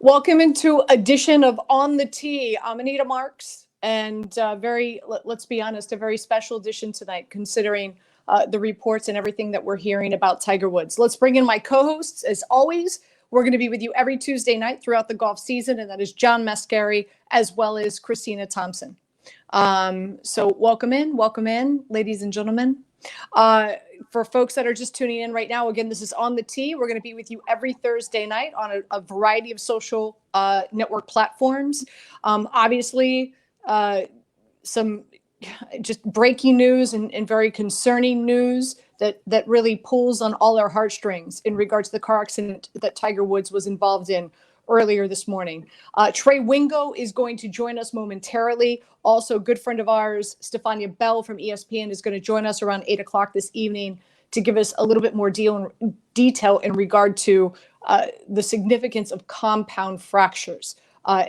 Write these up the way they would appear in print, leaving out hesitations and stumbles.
Welcome into edition of On the Tee. I'm Anita Marks, and let's be honest, a very special edition tonight, considering the reports and everything that we're hearing about Tiger Woods. Let's bring in my co-hosts. As always, we're going to be with you every Tuesday night throughout the golf season, and that is John Mascari as well as Christina Thompson. So welcome in, ladies and gentlemen. For folks that are just tuning in right now, again, this is On the Tee. We're going to be with you every Thursday night on a variety of social network platforms. Obviously, some just breaking news and very concerning news that really pulls on all our heartstrings in regards to the car accident that Tiger Woods was involved in earlier this morning. Trey Wingo is going to join us momentarily. Also, a good friend of ours, Stefania Bell from ESPN, is going to join us around 8 o'clock this evening to give us a little bit more detail in regard to the significance of compound fractures.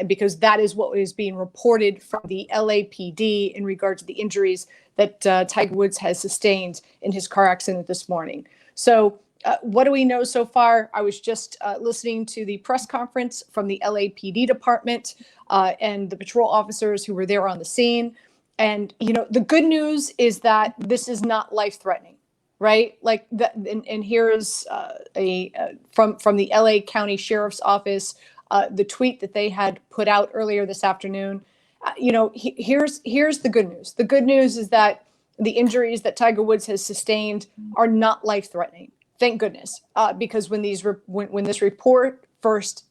Because that is what is being reported from the LAPD in regard to the injuries that Tiger Woods has sustained in his car accident this morning. So what do we know so far? I was just listening to the press conference from the LAPD department and the patrol officers who were there on the scene. And, you know, the good news is that this is not life-threatening, right? Like that, and here's from the LA County Sheriff's Office, the tweet that they had put out earlier this afternoon. Here's the good news. The good news is that the injuries that Tiger Woods has sustained are not life-threatening. Thank goodness, because when this report first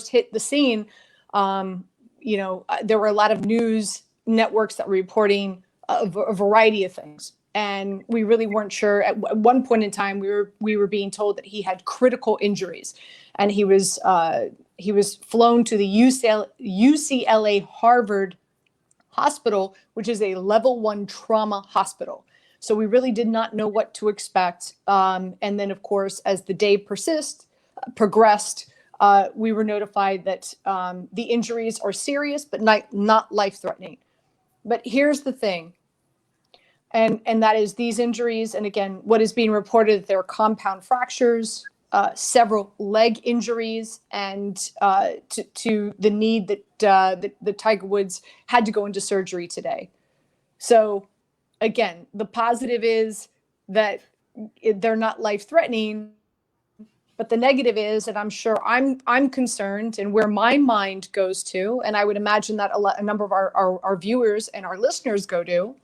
hit the scene, there were a lot of news networks that were reporting a variety of things, and we really weren't sure. At one point in time, we were being told that he had critical injuries, and he was flown to the UCLA Harvard Hospital, which is a level 1 trauma hospital. So we really did not know what to expect. And then, of course, as the day progressed, we were notified that the injuries are serious, but not life-threatening. But here's the thing, and that is these injuries, and again, what is being reported, there are compound fractures, several leg injuries, and to the need that Tiger Woods had to go into surgery today. So again, the positive is that they're not life-threatening, but the negative is, and I'm sure I'm concerned, and where my mind goes to, and I would imagine that a number of our viewers and our listeners go to,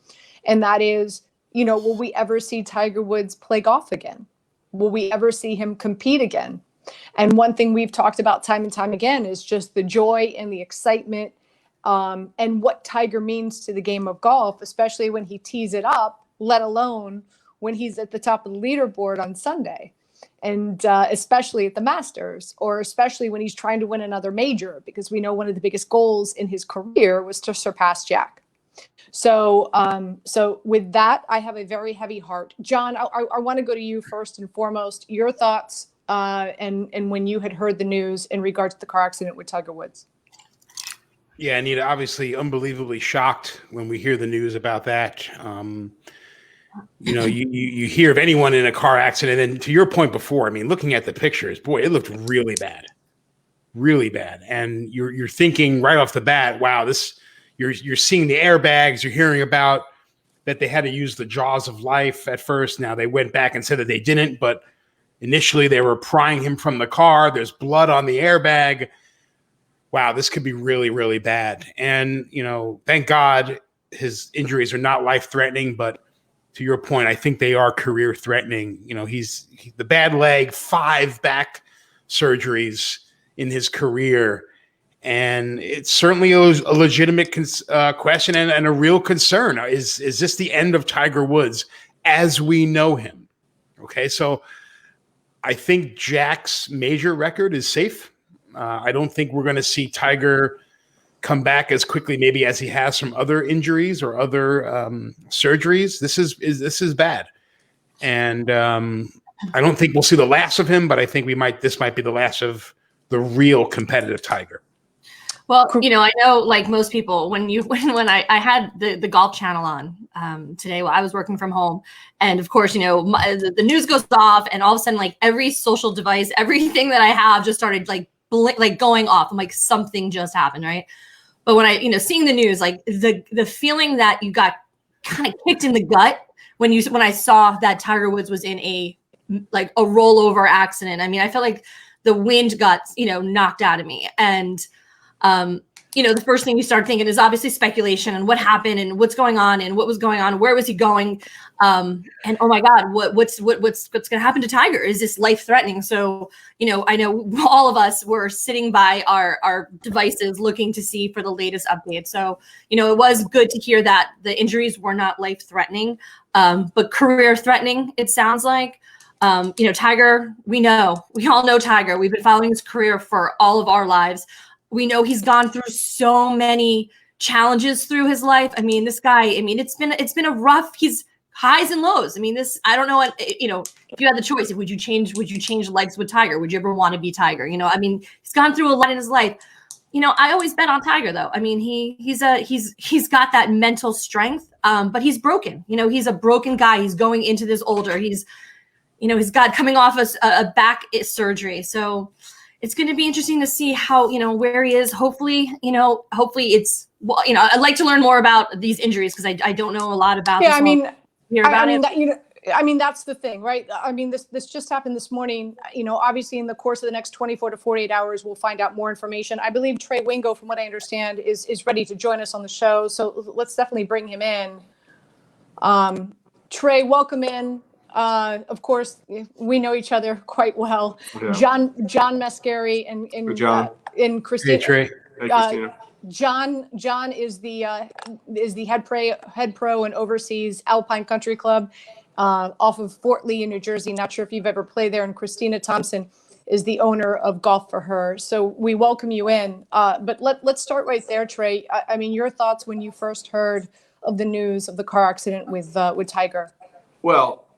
and that is, will we ever see Tiger Woods play golf again? Will we ever see him compete again? And one thing we've talked about time and time again is just the joy and the excitement and what Tiger means to the game of golf, especially when he tees it up, let alone when he's at the top of the leaderboard on Sunday. And especially at the Masters, or especially when he's trying to win another major, because we know one of the biggest goals in his career was to surpass Jack. So with that, I have a very heavy heart. John, I want to go to you first and foremost. Your thoughts and when you had heard the news in regards to the car accident with Tiger Woods. Yeah, Anita, obviously unbelievably shocked when we hear the news about that. You hear of anyone in a car accident, and to your point before, I mean, looking at the pictures, boy, it looked really bad. And you're thinking right off the bat, wow, you're seeing the airbags, you're hearing about that they had to use the jaws of life at first. Now they went back and said that they didn't, but initially they were prying him from the car. There's blood on the airbag. Wow, this could be really, really bad. And, thank God his injuries are not life-threatening, but to your point, I think they are career-threatening. He's the bad leg, 5 back surgeries in his career. And it's certainly a legitimate question and a real concern. Is this the end of Tiger Woods as we know him? Okay, so I think Jack's major record is safe. I don't think we're going to see Tiger come back as quickly maybe as he has from other injuries or other surgeries. This is bad. And I don't think we'll see the last of him, but I think this might be the last of the real competitive Tiger. Well, I know, like most people, when I had the golf channel on today while I was working from home, and of course, the news goes off, and all of a sudden, like every social device, everything that I have just started like going off. I'm like, something just happened, right? But when I, seeing the news, like the feeling that you got kind of kicked in the gut when I saw that Tiger Woods was in a rollover accident. I mean, I felt like the wind got, knocked out of me. And the first thing you start thinking is obviously speculation and what happened and what's going on and what was going on, where was he going, and oh my God, what's going to happen to Tiger? Is this life threatening? So I know all of us were sitting by our devices looking to see for the latest update. So it was good to hear that the injuries were not life threatening, but career threatening. It sounds like. Tiger, we all know Tiger. We've been following his career for all of our lives. We know he's gone through so many challenges through his life. I mean, this guy, it's been a rough, he's highs and lows. I mean, I don't know what, if you had the choice, would you change legs with Tiger? Would you ever want to be Tiger? He's gone through a lot in his life. I always bet on Tiger though. I mean, he's got that mental strength, but he's broken. He's a broken guy. He's going into this older. He's got coming off a back surgery. So it's going to be interesting to see how, where he is. Hopefully it's, I'd like to learn more about these injuries because I don't know a lot about this. That's the thing, right? I mean, this just happened this morning. Obviously in the course of the next 24 to 48 hours, we'll find out more information. I believe Trey Wingo, from what I understand, is ready to join us on the show. So let's definitely bring him in. Trey, welcome in. Of course, we know each other quite well. Yeah. John Mascari and Christina. Hey, Trey. Hey, Christina. John is the head pro and oversees Alpine Country Club off of Fort Lee in New Jersey. Not sure if you've ever played there. And Christina Thompson is the owner of Golf for Her. So we welcome you in. But let's start right there, Trey. I mean, your thoughts when you first heard of the news of the car accident with Tiger. Well,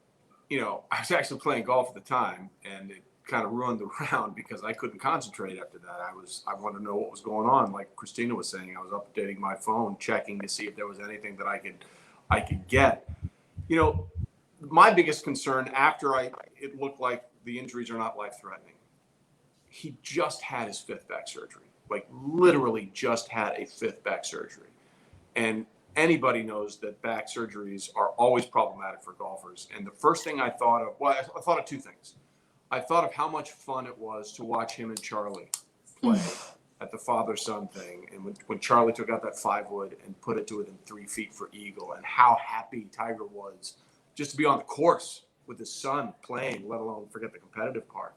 I was actually playing golf at the time, and it kind of ruined the round because I couldn't concentrate after that. I wanted to know what was going on. Like Christina was saying, I was updating my phone, checking to see if there was anything that I could get. My biggest concern after it looked like the injuries are not life-threatening. He just had his fifth back surgery, like literally just had a fifth back surgery, and anybody knows that back surgeries are always problematic for golfers. And the first thing I thought of, I thought of two things. I thought of how much fun it was to watch him and Charlie play at the father-son thing. And when Charlie took out that 5-wood and put it to within 3 feet for eagle, and how happy Tiger was just to be on the course with his son playing, let alone forget the competitive part.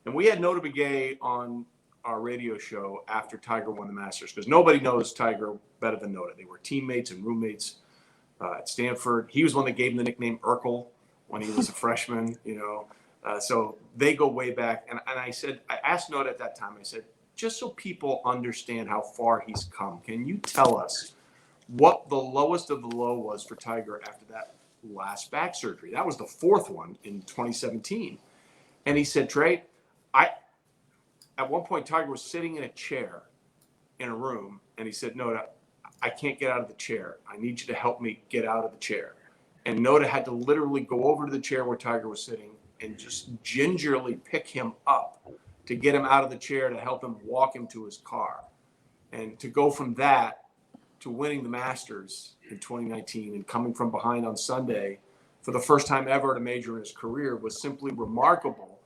And we had Nota Begay on our radio show after Tiger won the Masters, because nobody knows Tiger better than Nota. They were teammates and roommates at Stanford. He was one that gave him the nickname Urkel when he was a freshman, so they go way back. And I asked Nota at that time, I said, just so people understand how far he's come, can you tell us what the lowest of the low was for Tiger after that last back surgery? That was the fourth one in 2017. And he said, Trey, at one point, Tiger was sitting in a chair in a room, and he said, Nota, I can't get out of the chair. I need you to help me get out of the chair. And Nota had to literally go over to the chair where Tiger was sitting and just gingerly pick him up to get him out of the chair to help him walk him to his car. And to go from that to winning the Masters in 2019 and coming from behind on Sunday for the first time ever at a major in his career was simply remarkable.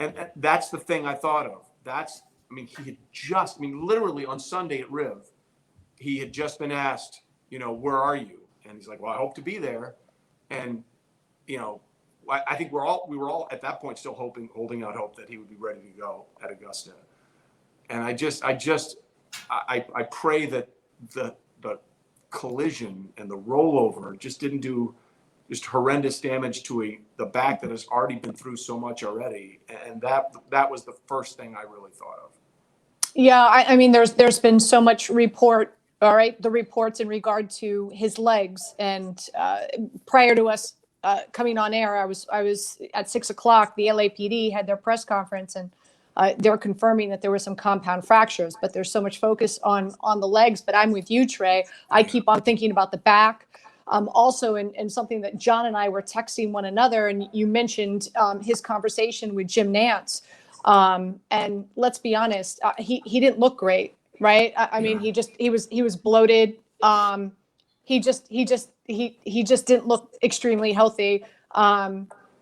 And that's the thing I thought of. He had just, literally on Sunday at Riv, he had just been asked, where are you? And he's like, well, I hope to be there. And, I think we were all at that point still holding out hope that he would be ready to go at Augusta. And I pray that the collision and the rollover just didn't do just horrendous damage to the back that has already been through so much already. And that was the first thing I really thought of. Yeah, there's been so much report. All right, the reports in regard to his legs, and prior to us coming on air, I was at 6:00. The LAPD had their press conference, and they're confirming that there were some compound fractures, but there's so much focus on the legs. But I'm with you, Trey. I keep on thinking about the back. Also, and something that John and I were texting one another, and you mentioned his conversation with Jim Nantz. And let's be honest, he didn't look great, right? I mean, he was bloated. He just didn't look extremely healthy.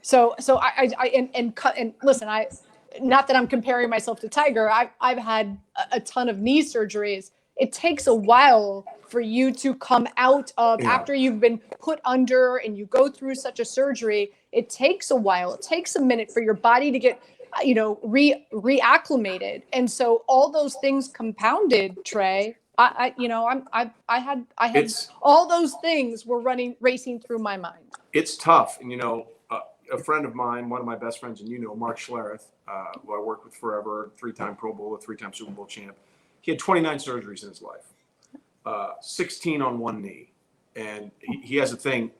So and listen, not that I'm comparing myself to Tiger. I've had a ton of knee surgeries. It takes a while for you to come out of after you've been put under and you go through such a surgery. It takes a while. It takes a minute for your body to get, reacclimated. And so all those things compounded, Trey. I had all those things were racing through my mind. It's tough. And, a friend of mine, one of my best friends, and Mark Schlereth, who I worked with forever, 3-time Pro Bowl, 3-time Super Bowl champ. He had 29 surgeries in his life, 16 on one knee. And he has a thing,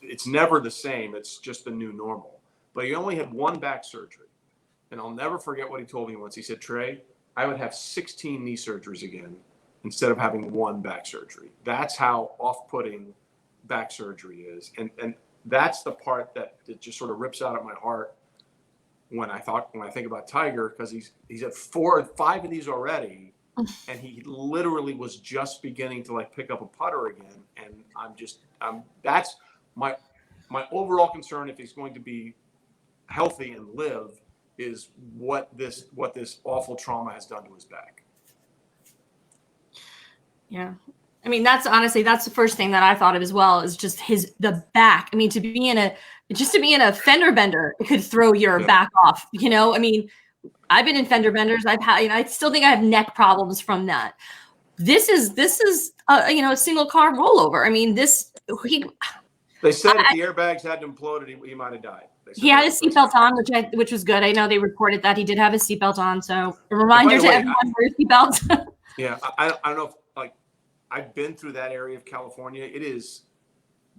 it's never the same. It's just the new normal. But he only had one back surgery. And I'll never forget what he told me once. He said, Trey, I would have 16 knee surgeries again instead of having one back surgery. That's how off-putting back surgery is. And that's the part that just sort of rips out of my heart when I think about Tiger, because he's had 4 or 5 of these already, and he literally was just beginning to pick up a putter again. And that's my overall concern, if he's going to be healthy and live, is what this awful trauma has done to his back. Yeah. I mean, that's the first thing that I thought of as well, is just the back. I mean, to be in a fender bender, it could throw your back off, I mean, I've been in fender benders. I've had, I still think I have neck problems from that. This is a single car rollover. I mean, they said if the airbags hadn't imploded, he might have died. He had his seatbelt on, which was good. I know they reported that he did have his seatbelt on. So a reminder to everyone, wear your seatbelts. Yeah, I don't know if, I've been through that area of California. It is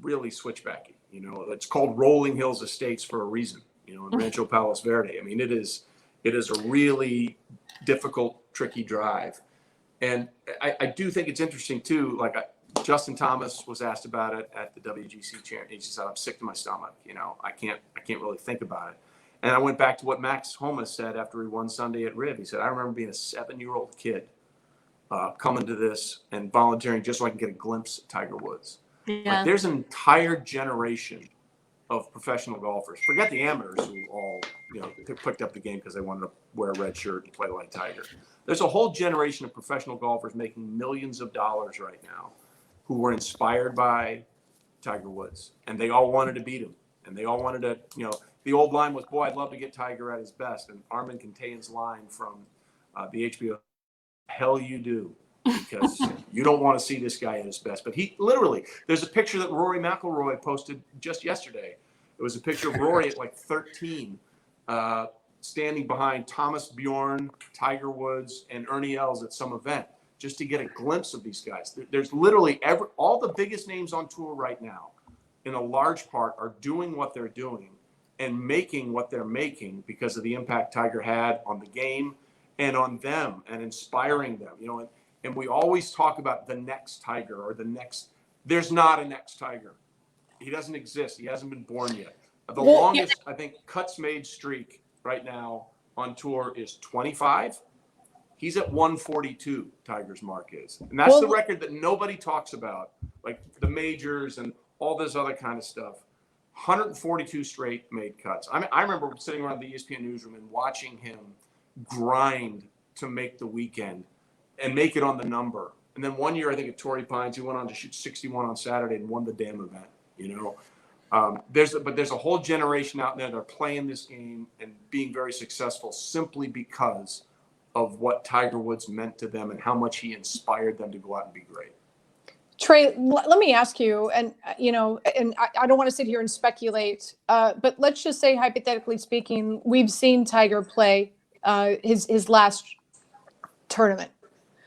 really switchbacky. It's called Rolling Hills Estates for a reason. In Rancho Palos Verde. I mean, it is a really difficult, tricky drive. And I do think it's interesting too. Justin Thomas was asked about it at the WGC chair. He said, "I'm sick to my stomach. I can't really think about it." And I went back to what Max Homa said after he won Sunday at Rib. He said, "I remember being a 7-year-old kid coming to this and volunteering just so I can get a glimpse of Tiger Woods." Yeah. There's an entire generation of professional golfers. Forget the amateurs who all, picked up the game because they wanted to wear a red shirt and play like Tiger. There's a whole generation of professional golfers making millions of dollars right now who were inspired by Tiger Woods, and they all wanted to beat him. And they all wanted to, the old line was, "Boy, I'd love to get Tiger at his best." And Armin Contain's line from the HBO, "Hell you do, because you don't want to see this guy at his best." But he literally, there's a picture that Rory McIlroy posted just yesterday. It was a picture of Rory at 13, standing behind Thomas Bjorn, Tiger Woods, and Ernie Els at some event, just to get a glimpse of these guys. There's literally all the biggest names on tour right now, in a large part, are doing what they're doing and making what they're making because of the impact Tiger had on the game and on them and inspiring them. And we always talk about the next Tiger or the next. There's not a next Tiger. He doesn't exist. He hasn't been born yet. The longest, I think, cuts made streak right now on tour is 25. He's at 142, Tiger's mark is. And that's the record that nobody talks about, like the majors and all this other kind of stuff. 142 straight made cuts. I remember sitting around the ESPN newsroom and watching him grind to make the weekend and make it on the number. And then one year, I think at Torrey Pines, he went on to shoot 61 on Saturday and won the damn event. There's a whole generation out there that are playing this game and being very successful simply because of what Tiger Woods meant to them and how much he inspired them to go out and be great. Trey, let me ask you, and I don't want to sit here and speculate, but let's just say, hypothetically speaking, we've seen Tiger play his last tournament.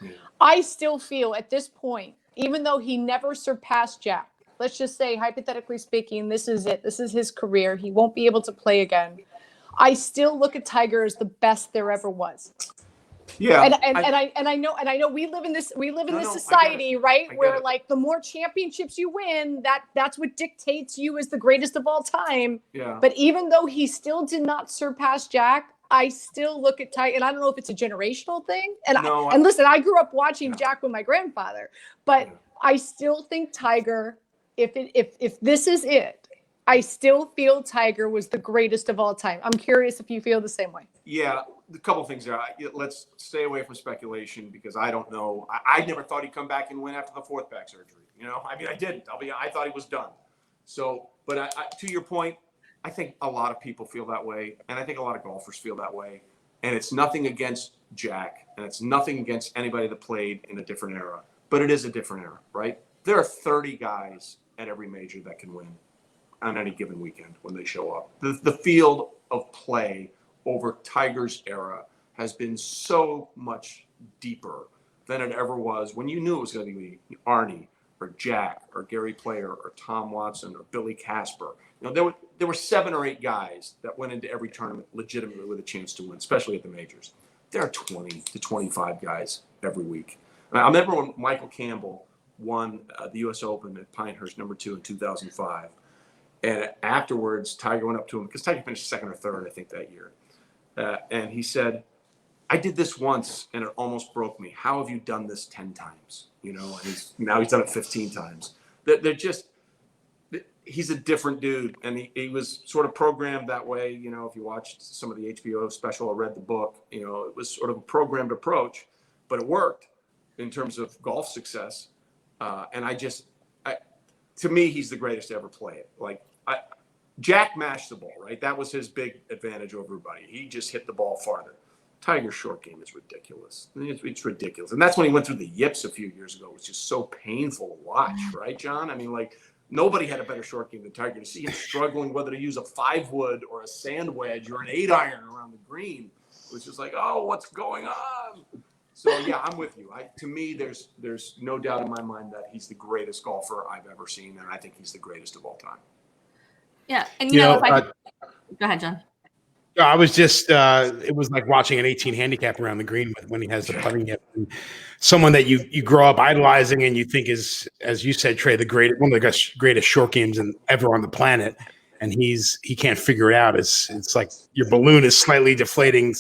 Yeah. I still feel at this point, even though he never surpassed Jack, let's just say, hypothetically speaking, this is it. This is his career. He won't be able to play again. I still look at Tiger as the best there ever was. Yeah. And I know we live in this society, right? Where like the more championships you win, that's what dictates you as the greatest of all time. Yeah. But even though he still did not surpass Jack, I still look at Tiger, and I don't know if it's a generational thing. And listen, I grew up watching Jack with my grandfather, but I still think Tiger, if this is it, I still feel Tiger was the greatest of all time. I'm curious if you feel the same way. Yeah, a couple of things there. Let's stay away from speculation because I don't know. I never thought he'd come back and win after the fourth back surgery. You know, I mean, I didn't. I thought he was done. So, but to your point, I think a lot of people feel that way, and I think a lot of golfers feel that way. And it's nothing against Jack, and it's nothing against anybody that played in a different era. But it is a different era, right? There are 30 guys at every major that can win on any given weekend when they show up. The field of play over Tiger's era has been so much deeper than it ever was when you knew it was going to be Arnie or Jack or Gary Player or Tom Watson or Billy Casper. You know, there were 7 or 8 guys that went into every tournament legitimately with a chance to win, especially at the majors. There are 20 to 25 guys every week. And I remember when Michael Campbell won the U.S. Open at Pinehurst #2 in 2005. And afterwards, Tiger went up to him because Tiger finished second or third, I think, that year. And he said, I did this once and it almost broke me. How have you done this 10 times? You know, and now he's done it 15 times. He's a different dude. And he was sort of programmed that way. You know, if you watched some of the HBO special or read the book, you know, it was sort of a programmed approach, but it worked in terms of golf success. To me, he's the greatest to ever play it. Like, Jack mashed the ball, right? That was his big advantage over everybody. He just hit the ball farther. Tiger's short game is ridiculous. It's ridiculous. And that's when he went through the yips a few years ago. It was just so painful to watch, right, John? I mean, like, nobody had a better short game than Tiger. To see him struggling whether to use a 5-wood or a sand wedge or an 8-iron around the green, it was just like, oh, what's going on? So, yeah, I'm with you. To me, there's no doubt in my mind that he's the greatest golfer I've ever seen, and I think he's the greatest of all time. Yeah, and you know, go ahead, John. I was just, it was like watching an 18 handicap around the green when he has the putting hip. And someone that you grow up idolizing and you think is, as you said, Trey, one of the greatest short games ever on the planet, and he can't figure it out. It's like your balloon is slightly deflating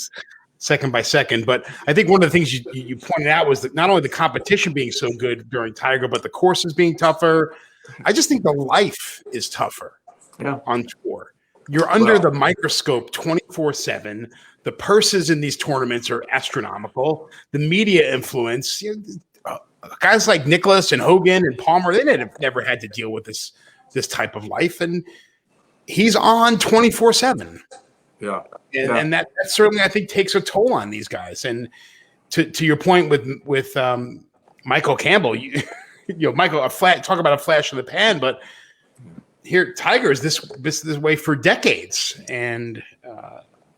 second by second. But I think one of the things you pointed out was that not only the competition being so good during Tiger, but the courses being tougher. I just think the life is tougher on tour. You're under the microscope 24/7. The purses in these tournaments are astronomical. The media influence, guys like Nicklaus and Hogan and Palmer, they never had to deal with this type of life. And he's on 24/7. Yeah. And that certainly, I think, takes a toll on these guys. And to your point with Michael Campbell, Michael, talk about a flash in the pan, but here Tiger is this way for decades, and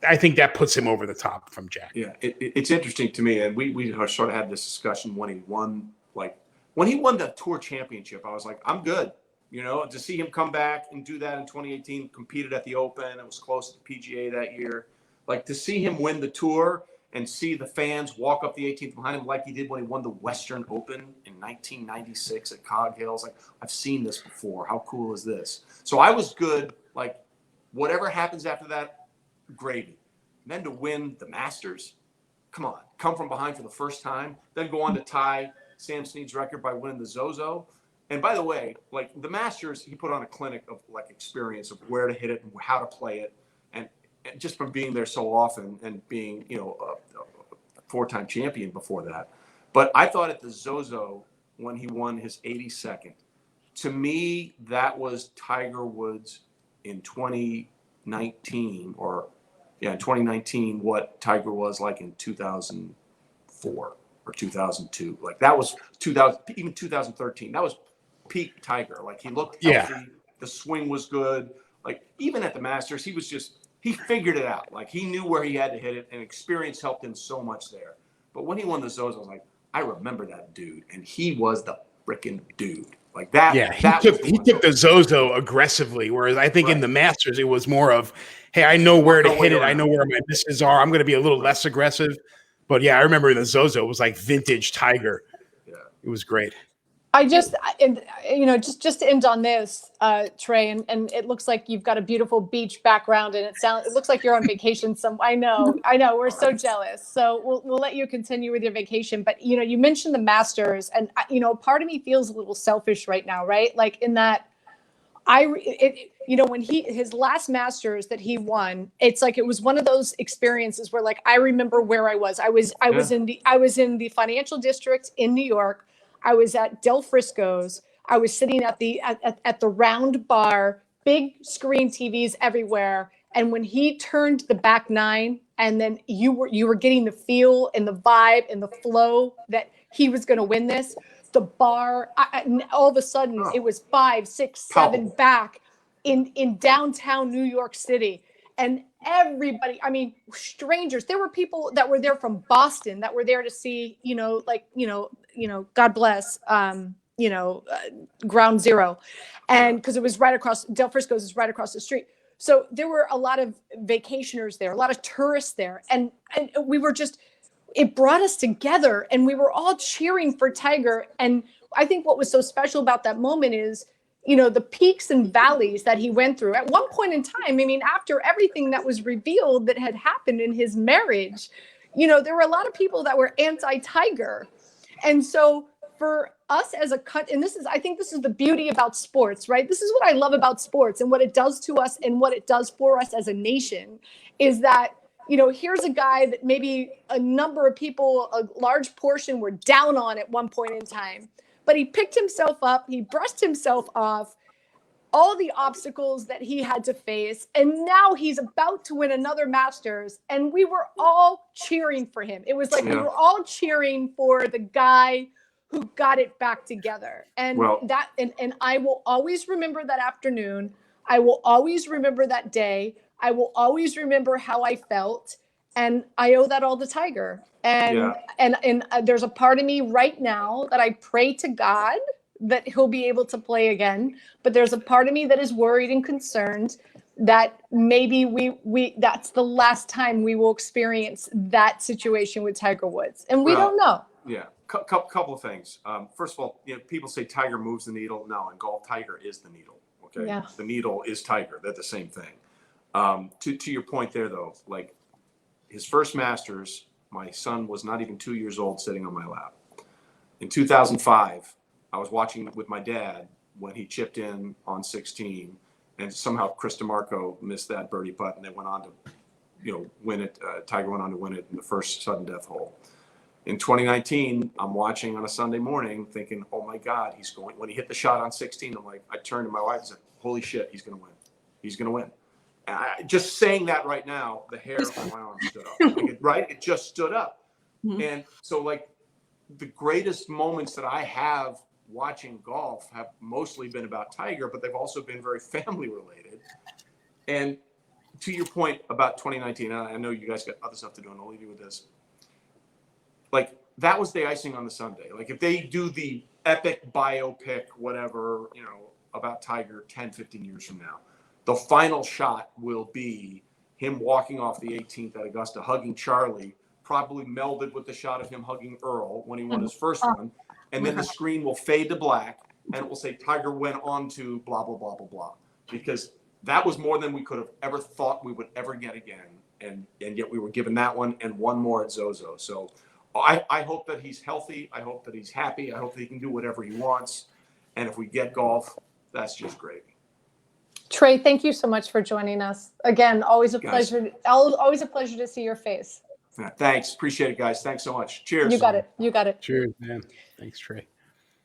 I think that puts him over the top from Jack. Yeah, it's interesting to me, and we sort of had this discussion when he won the Tour Championship. I was like, I'm good. You know, to see him come back and do that in 2018, competed at the Open, it was close to the PGA that year. Like, to see him win the Tour and see the fans walk up the 18th behind him like he did when he won the Western Open in 1996 at Cog Hills. Like, I've seen this before. How cool is this? So I was good. Like, whatever happens after that, gravy. And then to win the Masters, come on, come from behind for the first time, then go on to tie Sam Snead's record by winning the Zozo. And by the way, like, the Masters, he put on a clinic of like experience of where to hit it and how to play it. And just from being there so often and being, a 4-time champion before that. But I thought at the Zozo, when he won his 82nd, to me, that was Tiger Woods in 2019 what Tiger was like in 2004 or 2002. Like, that was 2013. That was peak Tiger. Like, he looked healthy. The swing was good. Like, even at the Masters, he figured it out. Like, he knew where he had to hit it, and experience helped him so much there. But when he won the Zozo, I was like, I remember that dude, and he was the freaking dude. Like that. Yeah, that was the he one. took the Zozo aggressively, whereas I think in the Masters it was more of, hey, I know where to hit it, I know where my misses are, I'm going to be a little less aggressive. But yeah, I remember the Zozo was like vintage Tiger. Yeah. It was great. And you know, just to end on this, Trey, and it looks like you've got a beautiful beach background, and it looks like you're on vacation. I know, we're so jealous. So we'll let you continue with your vacation. But you know, you mentioned the Masters, and you know, part of me feels a little selfish right now, right? Like in that, you know, when his last Masters that he won, it's like it was one of those experiences where like I remember where I was. I was in the financial district in New York. I was at Del Frisco's. I was sitting at the round bar, big screen TVs everywhere. And when he turned the back nine, and then you were getting the feel and the vibe and the flow that he was going to win this. The bar, all of a sudden, it was 5, 6, 7 back in downtown New York City. And everybody, I mean, strangers, there were people that were there from Boston that were there to see, you know, like, God bless, Ground Zero. And because it was right across, Del Frisco's is right across the street. So there were a lot of vacationers there, a lot of tourists there. And we were just, it brought us together and we were all cheering for Tiger. And I think what was so special about that moment is, you know, the peaks and valleys that he went through. At one point in time, I mean, after everything that was revealed that had happened in his marriage, you know, there were a lot of people that were anti-Tiger. And so for us as a cut, and I think this is the beauty about sports, right? This is what I love about sports and what it does to us and what it does for us as a nation is that, you know, here's a guy that maybe a number of people, a large portion were down on at one point in time. But he picked himself up, he brushed himself off all the obstacles that he had to face, and now he's about to win another Masters, and we were all cheering for him. It was like we were all cheering for the guy who got it back together. And and I will always remember that afternoon. I will always remember that day. I will always remember how I felt, and I owe that all to Tiger. And there's a part of me right now that I pray to God that he'll be able to play again. But there's a part of me that is worried and concerned that maybe we that's the last time we will experience that situation with Tiger Woods. And we don't know. Yeah. Couple of things. First of all, you know, people say Tiger moves the needle. No, in golf, Tiger is the needle. Okay. Yeah. The needle is Tiger. They're the same thing. To your point there, though, like his first Masters, my son was not even 2 years old sitting on my lap. In 2005, I was watching with my dad when he chipped in on 16, and somehow Chris DeMarco missed that birdie putt, and they went on to, you know, win it. Tiger went on to win it in the first sudden death hole. In 2019, I'm watching on a Sunday morning thinking, oh my God, he's going, when he hit the shot on 16, I'm like, I turned to my wife and said, holy shit, he's going to win. He's going to win. Just saying that right now, the hair on my arm stood up. Right? It just stood up. Mm-hmm. And so, like, the greatest moments that I have watching golf have mostly been about Tiger, but they've also been very family related. And to your point about 2019, I know you guys got other stuff to do, and I'll leave you with this. Like, that was the icing on the sundae. Like, if they do the epic biopic, whatever, you know, about Tiger 10, 15 years from now, the final shot will be him walking off the 18th at Augusta, hugging Charlie, probably melded with the shot of him hugging Earl when he won his first one. And then the screen will fade to black and it will say Tiger went on to blah, blah, blah, blah, blah. Because that was more than we could have ever thought we would ever get again. And yet we were given that one and one more at Zozo. So I hope that he's healthy. I hope that he's happy. I hope that he can do whatever he wants. And if we get golf, that's just great. Trey, thank you so much for joining us. Again, always a pleasure. Always a pleasure to see your face. Yeah, thanks. Appreciate it, guys. Thanks so much. Cheers. You got it. You got it. Cheers, man. Thanks, Trey.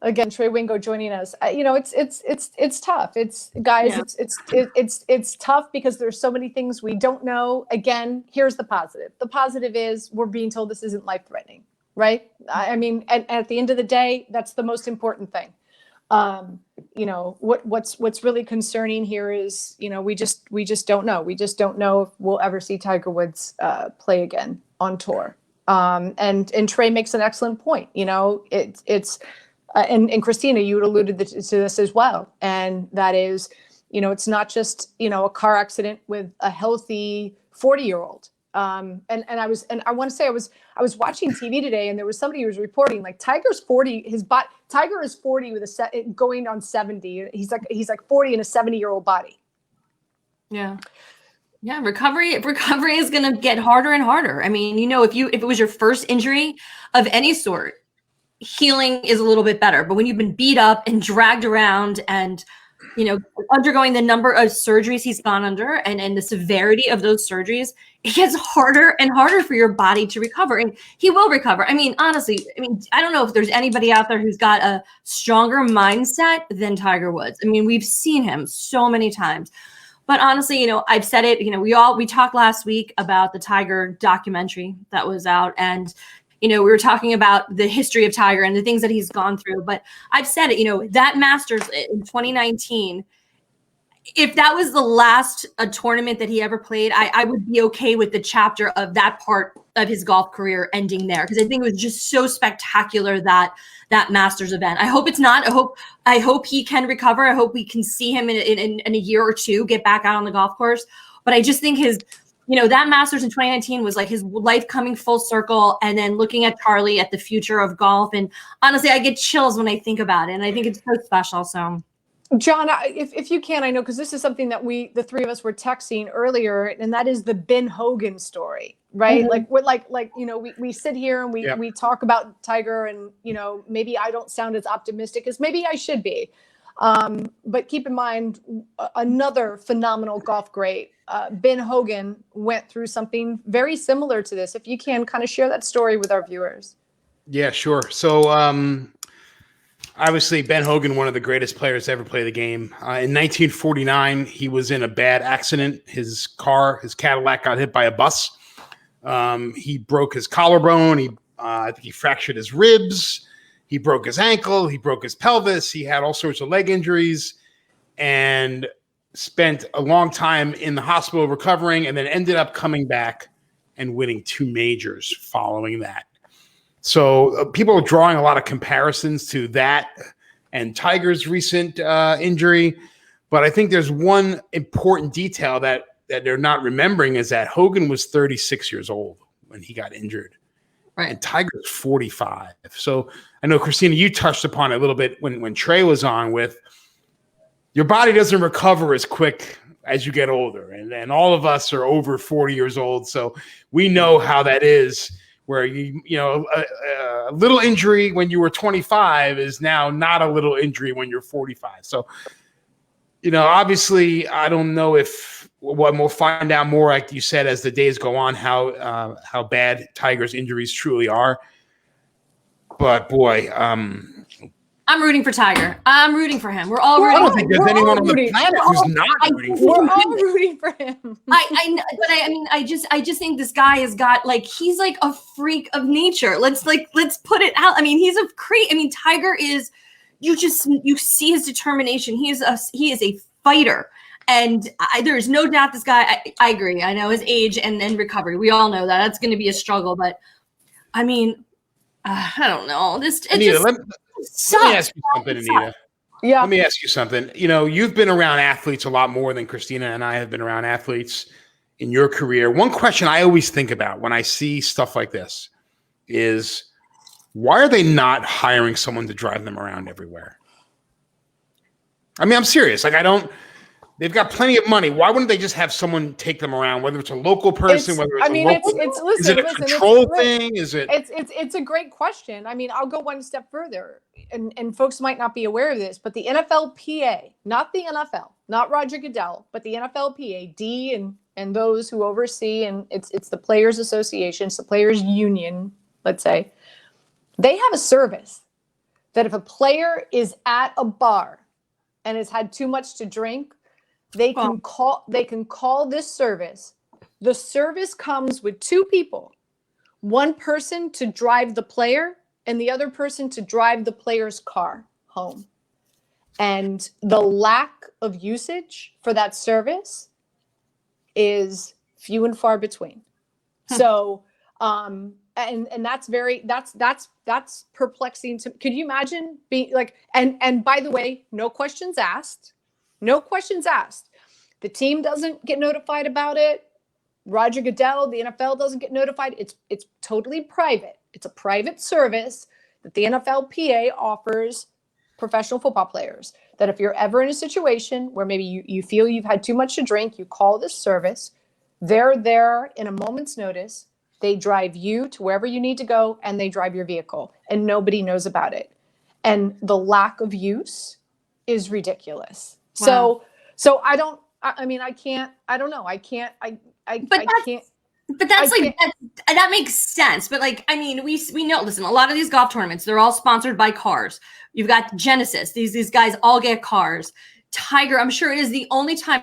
Again, Trey Wingo joining us. You know, it's tough. It's guys. Yeah. It's tough because there's so many things we don't know. Again, here's the positive. The positive is we're being told this isn't life-threatening, right? I mean, at the end of the day, that's the most important thing. You know, what's really concerning here is, you know, we just don't know. We just don't know if we'll ever see Tiger Woods play again on tour. And Trey makes an excellent point. You know, it's and Christina, you had alluded to this as well. And that is, it's not just, a car accident with a healthy 40-year-old. And I want to say I was watching TV today, and there was somebody who was reporting like Tiger's 40, Tiger is 40 with going on 70. He's like 40 in a 70-year-old body. Yeah. Yeah, recovery is going to get harder and harder. I mean, if it was your first injury of any sort, healing is a little bit better. But when you've been beat up and dragged around and, undergoing the number of surgeries he's gone under and the severity of those surgeries, it gets harder and harder for your body to recover. And he will recover. I mean, honestly, I don't know if there's anybody out there who's got a stronger mindset than Tiger Woods. I mean, we've seen him so many times. But honestly, I've said it, we talked last week about the Tiger documentary that was out, and, we were talking about the history of Tiger and the things that he's gone through. But I've said it, that Masters in 2019, if that was the last tournament that he ever played, I would be okay with the chapter of that part of his golf career ending there, because I think it was just so spectacular, that Masters event. I hope it's not. I hope he can recover. I hope we can see him in a year or two get back out on the golf course. But I just think that Masters in 2019 was like his life coming full circle, and then looking at Charlie, at the future of golf. And honestly, I get chills when I think about it, and I think it's so special. So, John, if you can, I know, because this is something that the three of us were texting earlier, and that is the Ben Hogan story, right? Mm-hmm. Like we're we sit here and we talk about Tiger, and maybe I don't sound as optimistic as maybe I should be, but keep in mind, another phenomenal golf great, Ben Hogan, went through something very similar to this. If you can kind of share that story with our viewers. Yeah, sure. So, obviously, Ben Hogan, one of the greatest players to ever play the game. In 1949, he was in a bad accident. His Cadillac, got hit by a bus. He broke his collarbone. I think he fractured his ribs. He broke his ankle. He broke his pelvis. He had all sorts of leg injuries, and spent a long time in the hospital recovering, and then ended up coming back and winning 2 majors following that. So people are drawing a lot of comparisons to that and Tiger's recent injury. But I think there's one important detail that they're not remembering, is that Hogan was 36 years old when he got injured. right. And Tiger's 45. So I know, Christina, you touched upon it a little bit when Trey was on, with your body doesn't recover as quick as you get older. And all of us are over 40 years old. So we know how that is, where a little injury when you were 25 is now not a little injury when you're 45. So, obviously, I don't know we'll find out more, like you said, as the days go on, how bad Tiger's injuries truly are. But boy, I'm rooting for Tiger. I'm rooting for him. We're all rooting. I don't think there's anyone on the planet who's not rooting for him. We're all rooting for him. I just think this guy has got, he's like a freak of nature. Let's put it out. I mean, he's a creep. I mean, Tiger is, you see his determination. He is a fighter. And there's no doubt this guy, I agree. I know his age and recovery. We all know that. That's going to be a struggle. But, I mean, I don't know. Anita, let me ask you something, Anita. Yeah. Let me ask you something. You've been around athletes a lot more than Christina and I have been around athletes in your career. One question I always think about when I see stuff like this is, why are they not hiring someone to drive them around everywhere? I mean, I'm serious. They've got plenty of money. Why wouldn't they just have someone take them around, whether it's a local person, is it a control thing? Is it? It's a great question. I mean, I'll go one step further, and folks might not be aware of this, but the NFLPA, not the NFL, not Roger Goodell, but the NFLPA, D and those who oversee, and it's the Players Association, it's the Players Union, let's say, they have a service that if a player is at a bar and has had too much to drink, they can call this service. The service comes with 2 people, one person to drive the player and the other person to drive the player's car home. And the lack of usage for that service is few and far between. So and that's perplexing to, could you imagine being like, and by the way, no questions asked. The team doesn't get notified about it. Roger Goodell, the NFL doesn't get notified. It's totally private. It's a private service that the NFLPA offers professional football players, that if you're ever in a situation where maybe you feel you've had too much to drink, you call this service. They're there in a moment's notice. They drive you to wherever you need to go, and they drive your vehicle, and nobody knows about it. And the lack of use is ridiculous. Wow. So I don't know. But that's like that makes sense. But like, I mean, we know. Listen, a lot of these golf tournaments, they're all sponsored by cars. You've got Genesis. These guys all get cars. Tiger, I'm sure, is the only time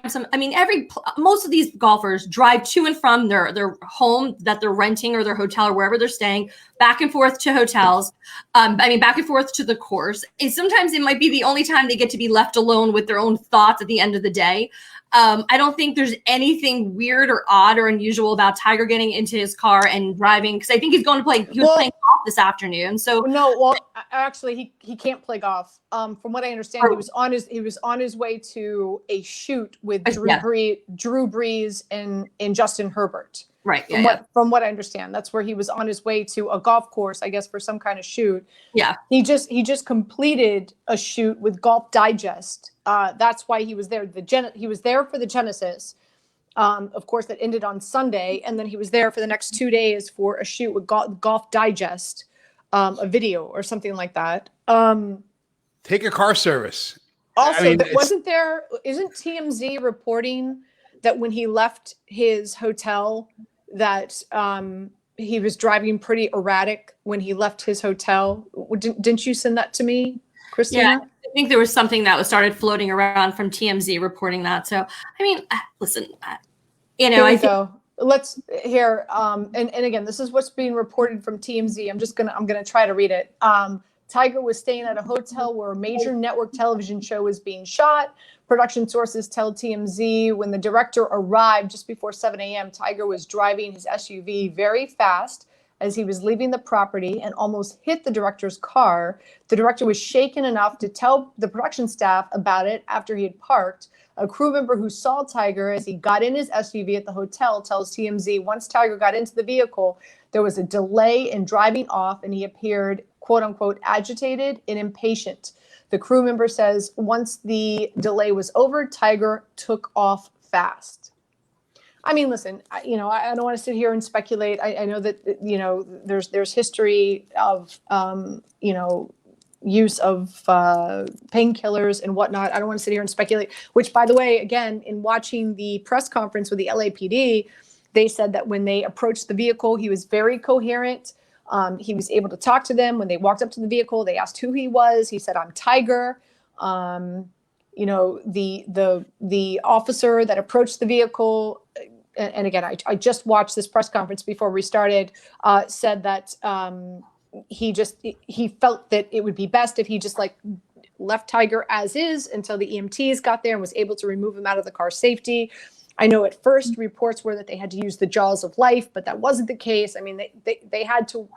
most of these golfers drive to and from their home that they're renting, or their hotel, or wherever they're staying, back and forth to hotels. Back and forth to the course. And sometimes it might be the only time they get to be left alone with their own thoughts at the end of the day. I don't think there's anything weird or odd or unusual about Tiger getting into his car and driving, because I think he's going to play. He was playing golf this afternoon. So actually, he can't play golf. From what I understand, he was on his way to a shoot with Drew Brees and Justin Herbert. Right. From what I understand, that's where he was on his way to a golf course, I guess, for some kind of shoot. Yeah. He just completed a shoot with Golf Digest. That's why he was there. He was there for the Genesis, of course, that ended on Sunday, and then he was there for the next 2 days for a shoot with Golf Digest, a video or something like that. Take a car service. Also, isn't TMZ reporting that when he left his hotel, that he was driving pretty erratic when he left his hotel? Didn't you send that to me, Christina? Yeah, I think there was something that was started floating around from TMZ reporting that. So, I mean, listen, Let's hear. And again, this is what's being reported from TMZ. I'm gonna try to read it. Tiger was staying at a hotel where a major network television show was being shot. Production sources tell TMZ when the director arrived just before 7 a.m., Tiger was driving his SUV very fast as he was leaving the property and almost hit the director's car. The director was shaken enough to tell the production staff about it after he had parked. A crew member who saw Tiger as he got in his SUV at the hotel tells TMZ once Tiger got into the vehicle, there was a delay in driving off and he appeared, quote unquote, agitated and impatient. The crew member says once the delay was over, Tiger took off fast. I mean, listen, I don't want to sit here and speculate. I know that, there's history of, use of painkillers and whatnot. I don't want to sit here and speculate, which, by the way, again, in watching the press conference with the LAPD, they said that when they approached the vehicle, he was very coherent. He was able to talk to them. When they walked up to the vehicle, they asked who he was. He said, "I'm Tiger." The officer that approached the vehicle, and again, I just watched this press conference before we started, said that he felt that it would be best if he just left Tiger as is until the EMTs got there and was able to remove him out of the car safety. I know at first reports were that they had to use the jaws of life, but that wasn't the case. I mean, they had to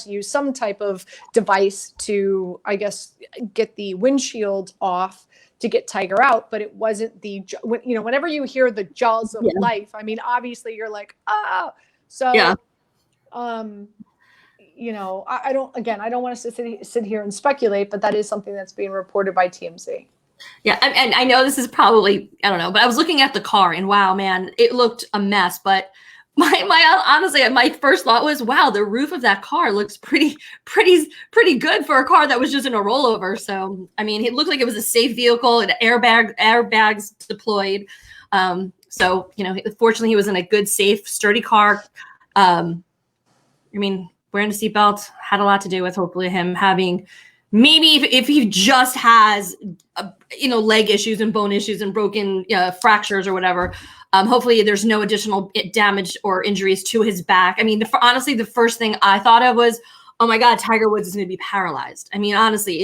use some type of device to, I guess, get the windshield off to get Tiger out, but it wasn't whenever you hear the jaws of life, I mean, obviously you're like, so, yeah. I don't want to sit here and speculate, but that is something that's being reported by TMZ. Yeah, and I know this is probably, I don't know, but I was looking at the car and wow, man, it looked a mess. But my first thought was, wow, the roof of that car looks pretty good for a car that was just in a rollover. So, I mean, it looked like it was a safe vehicle and airbags deployed. So, fortunately, he was in a good, safe, sturdy car. I mean, wearing a seatbelt had a lot to do with hopefully him having. Maybe if he just has, leg issues and bone issues and broken fractures or whatever, hopefully there's no additional damage or injuries to his back. I mean, honestly, the first thing I thought of was, oh my God, Tiger Woods is going to be paralyzed. I mean, honestly,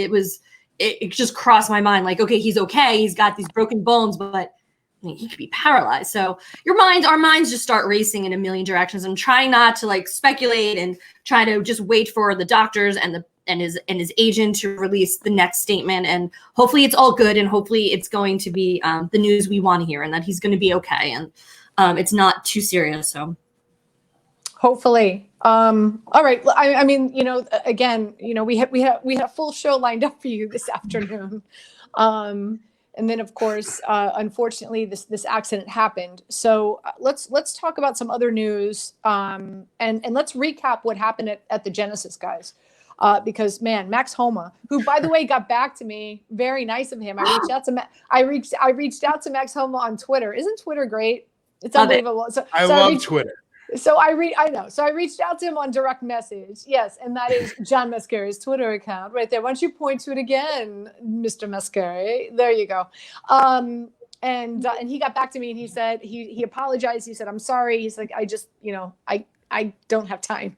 it just crossed my mind. Like, okay, he's okay. He's got these broken bones, but he could be paralyzed. So our minds just start racing in a million directions. I'm trying not to like speculate and try to just wait for the doctors and his agent to release the next statement. And hopefully it's all good. And hopefully it's going to be the news we want to hear, and that he's going to be okay. And it's not too serious. So hopefully. All right. I mean, again, we had a full show lined up for you this afternoon. And then, of course, unfortunately, this accident happened. So let's talk about some other news, and let's recap what happened at the Genesis, guys. Because man, Max Homa, who by the way got back to me, very nice of him. I reached out to Max Homa on Twitter. Isn't Twitter great? It's unbelievable. I love Twitter. So I know. So I reached out to him on direct message. Yes, and that is John Mascari's Twitter account right there. Why don't you point to it again, Mr. Mascari? There you go. And he got back to me and he said he apologized. He said, "I'm sorry." He's like, "I just, I don't have time."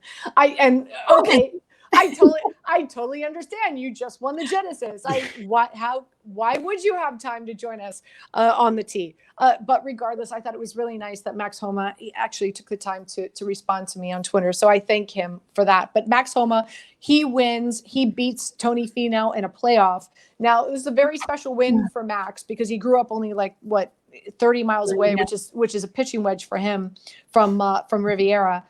I totally understand. You just won the Genesis. Why would you have time to join us on the tee? But regardless, I thought it was really nice that Max Homa, he actually took the time to respond to me on Twitter. So I thank him for that. But Max Homa, he wins. He beats Tony Finau in a playoff. Now, it was a very special win for Max because he grew up only 30 miles away, which is a pitching wedge for him from Riviera.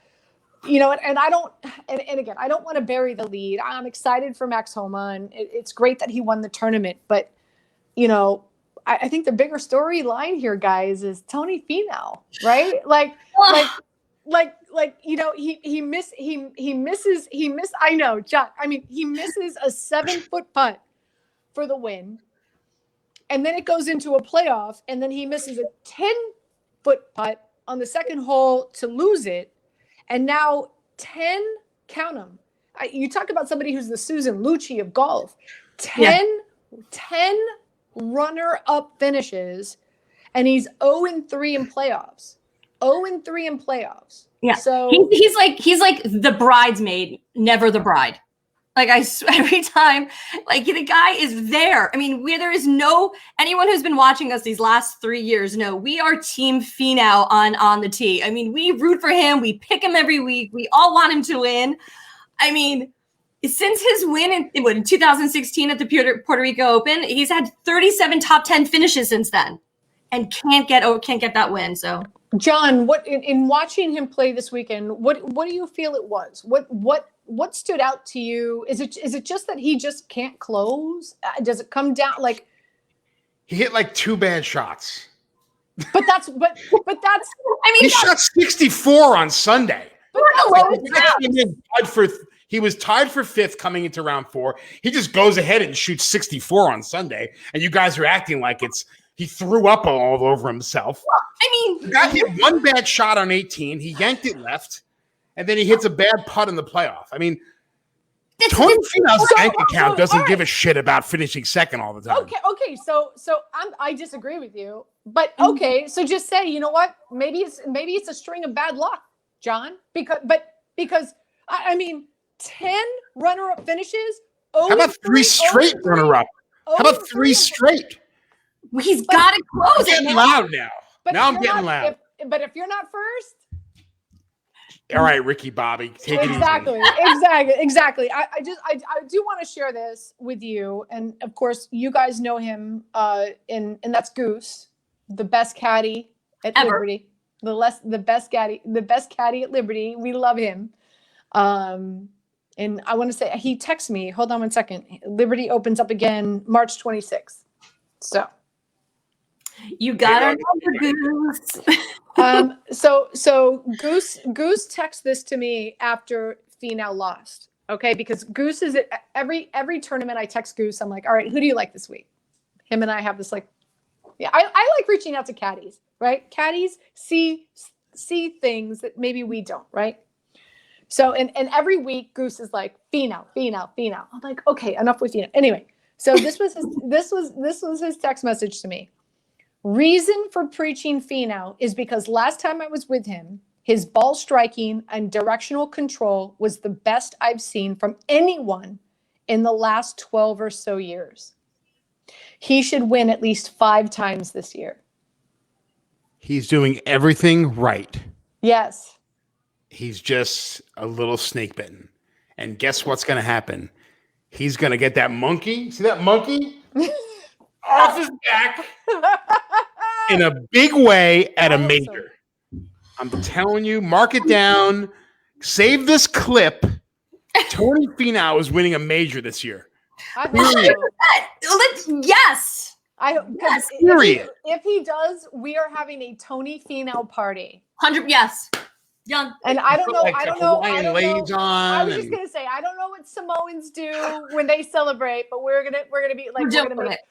And I don't, and again, I don't want to bury the lead. I'm excited for Max Homa, and it's great that he won the tournament. But, I think the bigger storyline here, guys, is Tony Finau, right? I know, John. I mean, he misses a 7-foot putt for the win, and then it goes into a playoff, and then he misses a 10-foot putt on the second hole to lose it. And now 10, count them. You talk about somebody who's the Susan Lucci of golf. 10 runner-up finishes, and he's 0-3 in playoffs. 0-3 in playoffs. Yeah. So he's like the bridesmaid, never the bride. Like every time, the guy is there. I mean, there is anyone who's been watching us these last 3 years know we are Team Finau on the tee. I mean, we root for him. We pick him every week. We all want him to win. I mean, since his win in 2016 at the Puerto Rico Open, he's had 37 top 10 finishes since then, and can't get that win. So, John, what in watching him play this weekend, what do you feel it was? What stood out to you? Is it just that he just can't close? Does it come down he hit 2 bad shots? But that's I mean, he shot 64 on Sunday. He was tied for 5th coming into round 4. He just goes ahead and shoots 64 on Sunday, and you guys are acting like he threw up all over himself. Well, I mean, he got hit 1 bad shot on 18. He yanked it left, and then he hits a bad putt in the playoff. I mean, Tony Finau's bank account doesn't give a shit about finishing second all the time. Okay. So I disagree with you, but okay. So just say, you know what? Maybe it's a string of bad luck, John. Because I mean, 10 runner-up finishes. How about 3 straight runner-up? How about 3 straight? He's got to close I'm getting loud now. Now I'm getting loud. But if you're not first. All right, Ricky Bobby, take it easy. Exactly. I do want to share this with you, and of course, you guys know him. And that's Goose, the best caddy at Liberty, the best caddy at Liberty. We love him. And I want to say he texted me. Hold on one second. Liberty opens up again March 26th. So. You got our number, Goose. So Goose texted this to me after Finau lost. Okay, because Goose is at every tournament I text Goose. I'm like, all right, who do you like this week? Him and I have this I like reaching out to caddies, right? Caddies see things that maybe we don't, right? So and every week Goose is like Finau. I'm like, okay, enough with Finau. Anyway, so this was his text message to me. Reason for preaching Finau is because last time I was with him, his ball striking and directional control was the best I've seen from anyone in the last 12 or so years. He should win at least 5 times this year. He's doing everything right. Yes. He's just a little snake bitten. And guess what's going to happen? He's going to get that monkey. See that monkey? Off his back in a big way at a major. I'm telling you, mark it down. Save this clip. Tony Finau is winning a major this year. Yes. If he does, we are having a Tony Finau party. 100. Yes. Young. And I don't know. Like I don't know. I don't know. On I was just gonna say I don't know what Samoans do when they celebrate, but we're gonna be like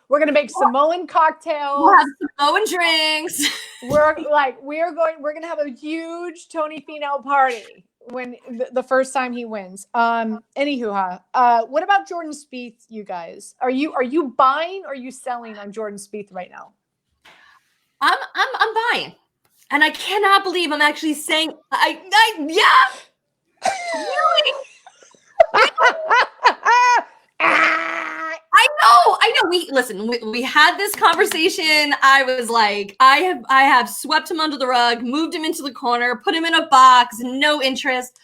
we're gonna make Samoan cocktails. We'll have Samoan drinks. We're gonna have a huge Tony Finau party when the first time he wins. Anywho, what about Jordan Spieth, you guys? Are you buying or are you selling on Jordan Spieth right now? I'm buying. And I cannot believe I'm actually saying yeah. Really? I know. We had this conversation. I was like, I have swept him under the rug, moved him into the corner, put him in a box, no interest.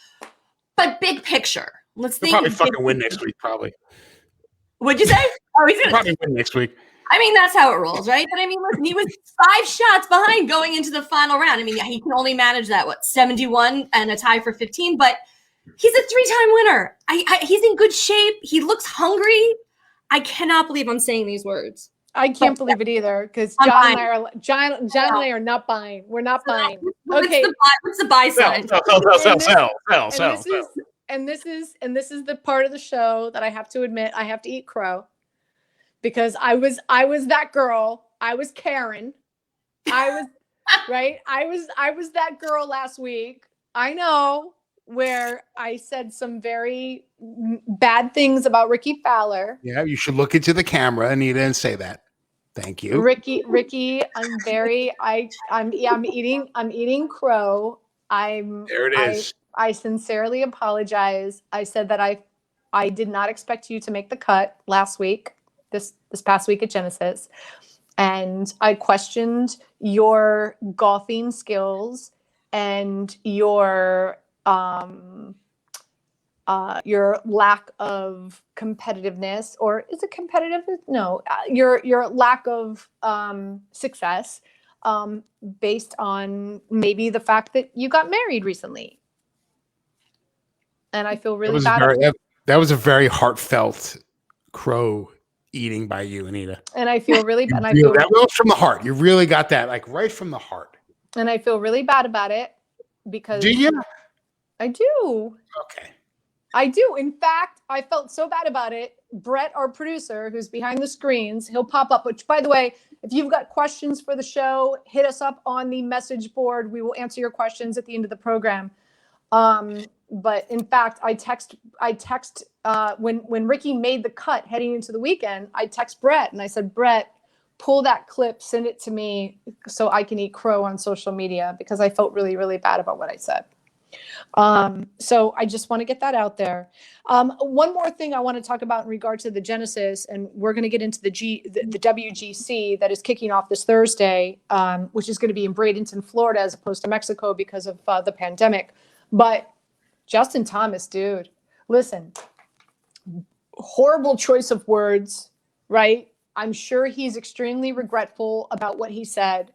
But big picture, let's think. He'll probably fucking win next week, probably. What'd you say? Oh, he's gonna probably win next week. I mean, that's how it rolls, right? But I mean, listen, he was 5 shots behind going into the final round. I mean, he can only manage that, 71 and a tie for 15, but he's a 3-time winner. He's in good shape. He looks hungry. I cannot believe I'm saying these words. I can't believe it either because John and I are not buying. We're not buying. Okay. What's the buy sign? Sell. And this is the part of the show that I have to admit I have to eat crow. Because I was that girl. I was Karen. I was right. I was that girl last week. I know where I said some very bad things about Ricky Fowler. Yeah, you should look into the camera, Anita, and say that. Thank you. Ricky, I'm eating crow. There it is. I sincerely apologize. I said that I did not expect you to make the cut last week. This past week at Genesis, and I questioned your golfing skills and your lack of competitiveness, or is it competitive? No, your lack of success based on maybe the fact that you got married recently, and I feel really bad. That was a very heartfelt crow eating by you, Anita. And I feel really bad. That was from the heart. You really got that, like right from the heart. And I feel really bad about it because do you? I do. Okay. I do. In fact, I felt so bad about it. Brett, our producer, who's behind the screens, he'll pop up. Which, by the way, if you've got questions for the show, hit us up on the message board. We will answer your questions at the end of the program. But in fact, I text when Ricky made the cut heading into the weekend, I text Brett and I said, Brett, pull that clip, send it to me so I can eat crow on social media because I felt really, really bad about what I said. So I just want to get that out there. One more thing I want to talk about in regard to the Genesis, and we're going to get into the WGC that is kicking off this Thursday, which is going to be in Bradenton, Florida, as opposed to Mexico because of the pandemic. But Justin Thomas, dude, listen, horrible choice of words, right? I'm sure he's extremely regretful about what he said.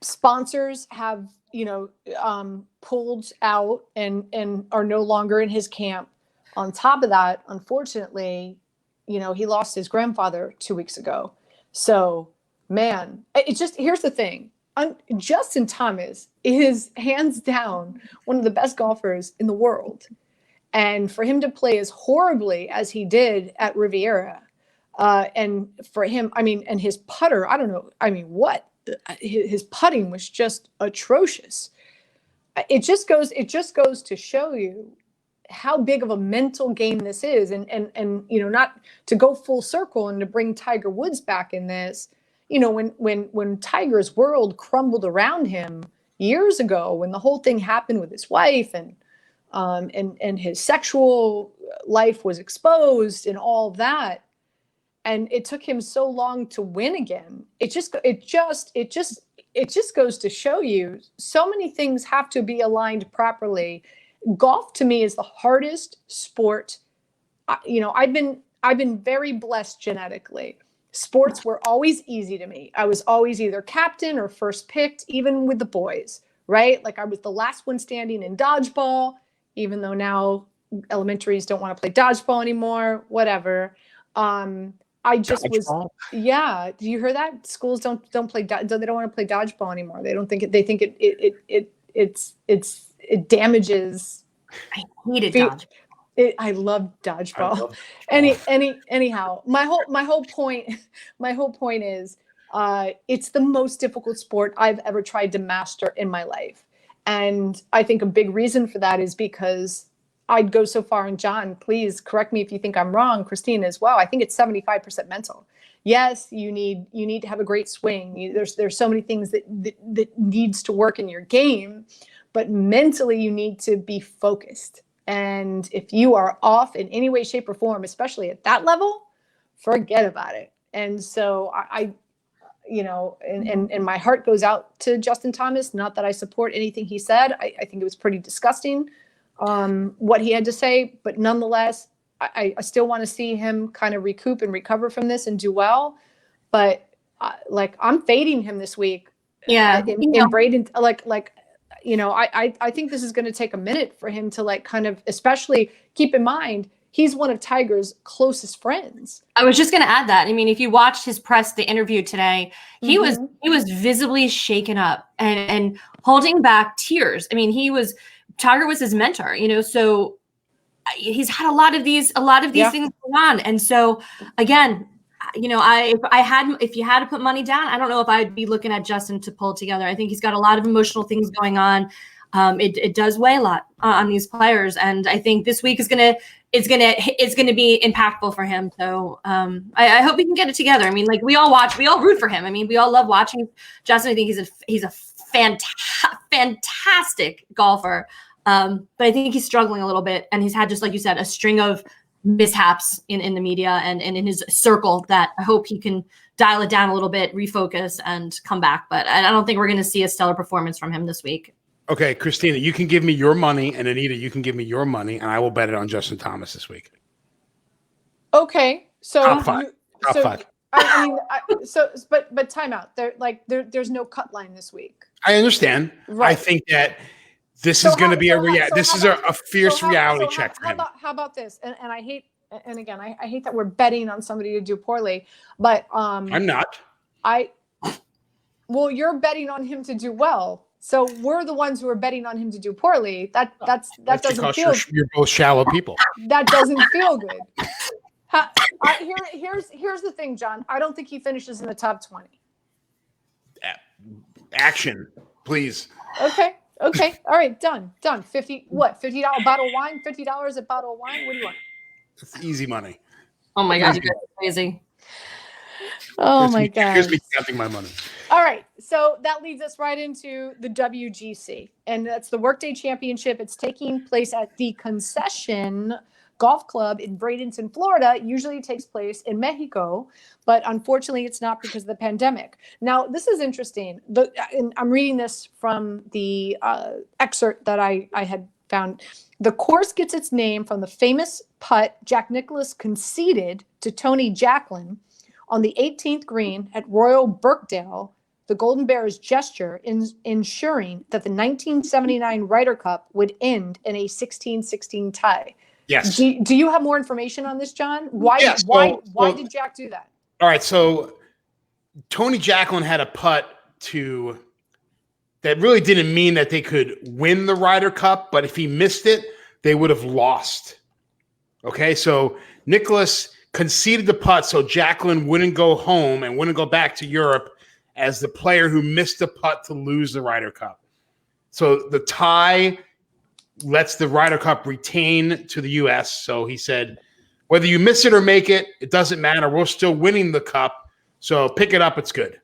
Sponsors have, pulled out and are no longer in his camp. On top of that, unfortunately, he lost his grandfather 2 weeks ago. So, man, it's just, here's the thing. Justin Thomas is hands down one of the best golfers in the world. And for him to play as horribly as he did at Riviera, and for him, and his putter, his putting was just atrocious. It just goes to show you how big of a mental game this is. And not to go full circle and to bring Tiger Woods back in this, when Tiger's world crumbled around him years ago, when the whole thing happened with his wife and his sexual life was exposed and all that, and it took him so long to win again. it just goes to show you so many things have to be aligned properly. Golf to me is the hardest sport. I've been very blessed genetically. Sports were always easy to me. I was always either captain or first picked, even with the boys, right? Like I was the last one standing in dodgeball, even though now elementaries don't want to play dodgeball anymore, whatever. I just Dodgeball? was, yeah. Do you hear that? Schools don't play, they don't want to play dodgeball anymore. They don't think it, they think it damages. I hated dodgeball. I love dodgeball. I love Anyhow, my whole point is, it's the most difficult sport I've ever tried to master in my life. And I think a big reason for that is because I'd go so far, and John, please correct me if you think I'm wrong, Christina as well. I think it's 75% mental. Yes, you need to have a great swing. There's so many things that needs to work in your game, but mentally you need to be focused. And if you are off in any way, shape, or form, especially at that level, forget about it. And so and my heart goes out to Justin Thomas. Not that I support anything he said. I think it was pretty disgusting, what he had to say. But nonetheless, I still want to see him kind of recoup and recover from this and do well. But I'm fading him this week. Yeah. In Braden, I think this is going to take a minute for him to kind of, especially keep in mind, he's one of Tiger's closest friends. I was just going to add that. I mean, if you watched the interview today, he was visibly shaken up and holding back tears. I mean, Tiger was his mentor, so he's had a lot of these things going on. And so again, if you had to put money down, I don't know if I'd be looking at Justin to pull together. I think he's got a lot of emotional things going on. It does weigh a lot on these players, and I think this week is gonna be impactful for him. So I hope he can get it together. I mean, we all root for him. I mean, we all love watching Justin. I think he's a fantastic golfer, but I think he's struggling a little bit, and he's had, just like you said, a string of mishaps in the media and in his circle that I hope he can dial it down a little bit, refocus, and come back. But I don't think we're going to see a stellar performance from him this week. Okay, Christina, you can give me your money, and Anita, you can give me your money, and I will bet it on Justin Thomas this week. Okay, so Top five. Top five. I mean, but time out. There's no cut line this week. I understand. Right. I think that this is going to be a fierce reality check for him. How about this? And I hate, and again, I hate that we're betting on somebody to do poorly, but I'm not. Well, you're betting on him to do well. So we're the ones who are betting on him to do poorly. That doesn't feel. You're both shallow people. That doesn't feel good. Here's the thing, John. I don't think he finishes in the top 20. Action, please. Okay. All right. Done. $50 bottle of wine? $50 a bottle of wine? What do you want? It's easy money. Oh my God, you guys are crazy. Oh my God. Here's me counting my money. All right. So that leads us right into the WGC. And that's the Workday Championship. It's taking place at the Concession Golf Club in Bradenton, Florida. Usually it takes place in Mexico, but unfortunately it's not because of the pandemic. Now, this is interesting. And I'm reading this from the excerpt that I had found. The course gets its name from the famous putt Jack Nicklaus conceded to Tony Jacklin on the 18th green at Royal Birkdale. The Golden Bears gesture in ensuring that the 1979 Ryder Cup would end in a 16-16 tie. Yes. Do you have more information on this, John? Why did Jack do that? All right. So Tony Jacklin had a putt that really didn't mean that they could win the Ryder Cup, but if he missed it, they would have lost. Okay. So Nicklaus conceded the putt so Jacklin wouldn't go home and wouldn't go back to Europe as the player who missed the putt to lose the Ryder Cup. So the tie lets the Ryder Cup retain to the U.S. So he said, whether you miss it or make it, it doesn't matter. We're still winning the cup. So pick it up. It's good.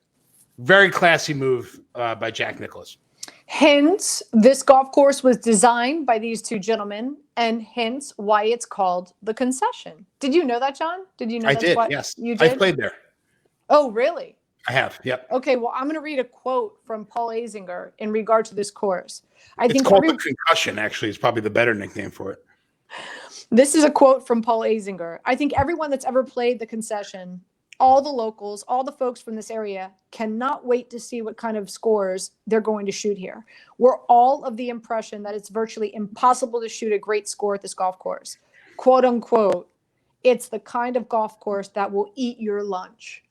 Very classy move by Jack Nicklaus. Hence, this golf course was designed by these two gentlemen, and hence why it's called the Concession. Did you know that, John? Did you know I that's did, what yes. you did? I played there. Oh, really? I have. Yep. Okay, well, I'm going to read a quote from Paul Azinger in regard to this course. It's called the concussion, actually, is probably the better nickname for it. This is a quote from Paul Azinger. I think everyone that's ever played the concession, all the locals, all the folks from this area cannot wait to see what kind of scores they're going to shoot here. We're all of the impression that it's virtually impossible to shoot a great score at this golf course. Quote unquote, it's the kind of golf course that will eat your lunch.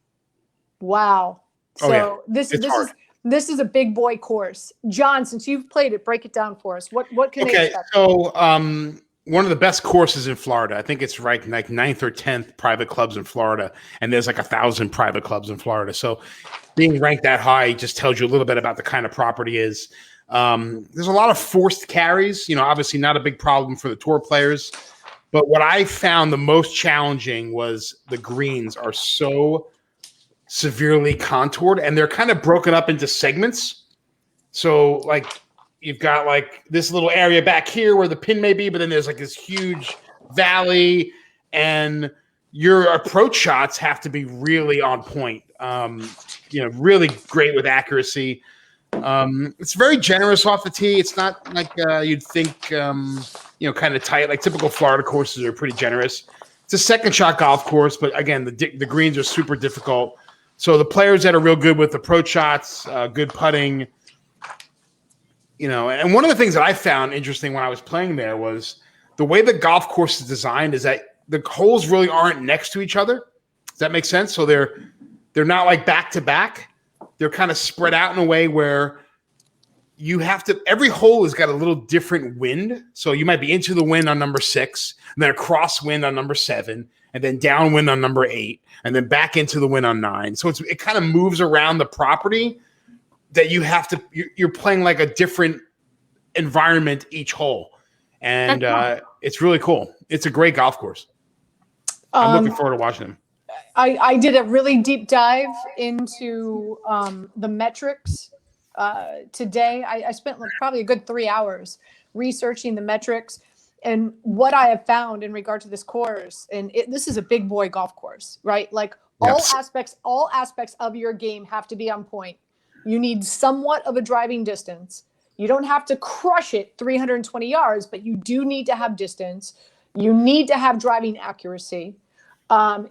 Wow. So this is a big boy course. John, since you've played it, break it down for us. What can they expect? So one of the best courses in Florida. I think it's ranked like 9th or 10th private clubs in Florida, and there's like 1,000 private clubs in Florida. So being ranked that high just tells you a little bit about the kind of property is. There's a lot of forced carries, obviously not a big problem for the tour players. But what I found the most challenging was the greens are so severely contoured, and they're kind of broken up into segments. So like you've got like this little area back here where the pin may be, but then there's like this huge valley, and your approach shots have to be really on point. Really great with accuracy. It's very generous off the tee. It's not like you'd think, kind of tight. Like typical Florida courses are pretty generous. It's a second shot golf course, but again, the greens are super difficult. So the players that are real good with approach shots, good putting, and one of the things that I found interesting when I was playing there was the way the golf course is designed is that the holes really aren't next to each other. Does that make sense? So they're not like back to back. They're kind of spread out in a way where you have to, every hole has got a little different wind. So you might be into the wind on number 6, and then a crosswind on number 7, and then downwind on number 8, and then back into the wind on 9. So it kind of moves around the property that you have to, you're playing like a different environment each hole. And it's really cool. It's a great golf course. I'm looking forward to watching them. I did a really deep dive into the metrics today. I spent probably a good 3 hours researching the metrics, and what I have found in regard to this course, and this is a big boy golf course, right? Like all aspects of your game have to be on point. You need somewhat of a driving distance. You don't have to crush it 320 yards, but you do need to have distance. You need to have driving accuracy.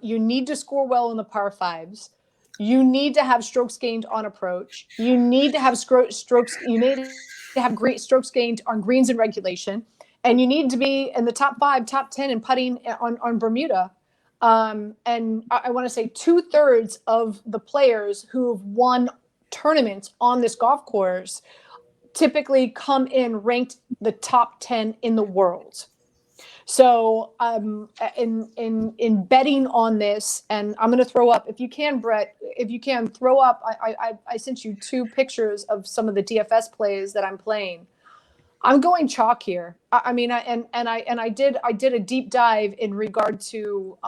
You need to score well in the par 5s. You need to have strokes gained on approach. You need to have strokes. You need to have great strokes gained on greens and regulation. And you need to be in the top 5, top 10 in putting on Bermuda. And I want to say 2/3 of the players who have won tournaments on this golf course typically come in ranked the top 10 in the world. So in betting on this, and I'm going to throw up, if you can, Brett, if you can throw up, I sent you 2 pictures of some of the DFS plays that I'm playing. I'm going chalk here. I did a deep dive in regard to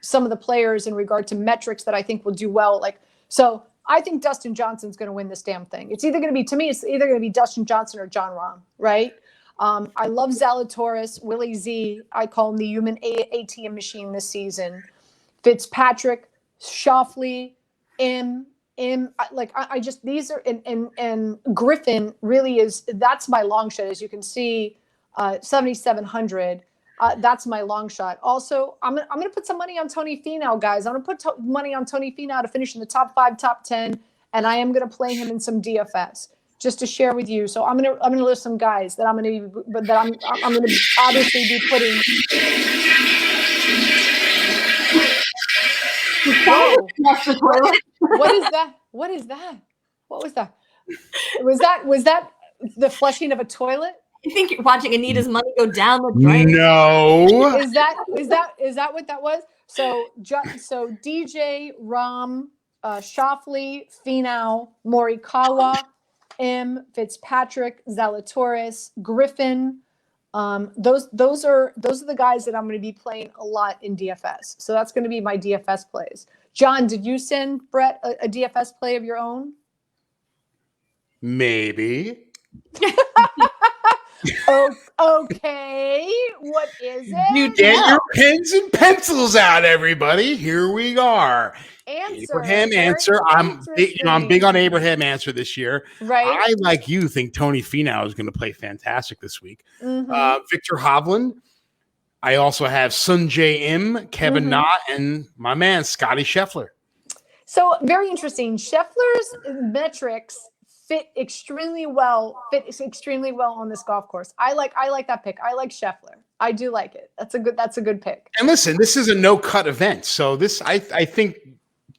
some of the players in regard to metrics that I think will do well. So I think Dustin Johnson's going to win this damn thing. It's either going to be Dustin Johnson or John Rahm, right? I love Zalatoris, Willie Z. I call him the human ATM machine this season. Fitzpatrick, Schauffele, these are, and Griffin really is, that's my long shot. As you can see, 7,700. That's my long shot. Also, I'm going to put some money on Tony Finau, guys. I'm going to put money on Tony Finau to finish in the top 5, top 10, and I am going to play him in some DFS just to share with you. So I'm going to list some guys that I'm going to obviously be putting. Whoa. What is that? What is that? What was that? Was that the flushing of a toilet? I think you're watching Anita's money go down the drain. No. Is that what that was? So DJ, Rahm, Schauffele, Finau, Morikawa, Fitzpatrick, Zalatoris, Griffin. Those are the guys that I'm going to be playing a lot in DFS. So that's going to be my DFS plays. John, did you send Brett a DFS play of your own? Maybe. Okay. What is it? Get your pens and pencils out, everybody. Here we are. Abraham Very Answer. I'm big on interesting. Abraham Answer this year. Right. I, like you, think Tony Finau is going to play fantastic this week. Victor Hovland. I also have Sun Jae Im, Kevin Na, and my man Scotty Scheffler. So very interesting. Scheffler's metrics fit extremely well on this golf course. I like that pick. I like Scheffler. I do like it. That's a good pick. And listen, this is a no cut event, so this I think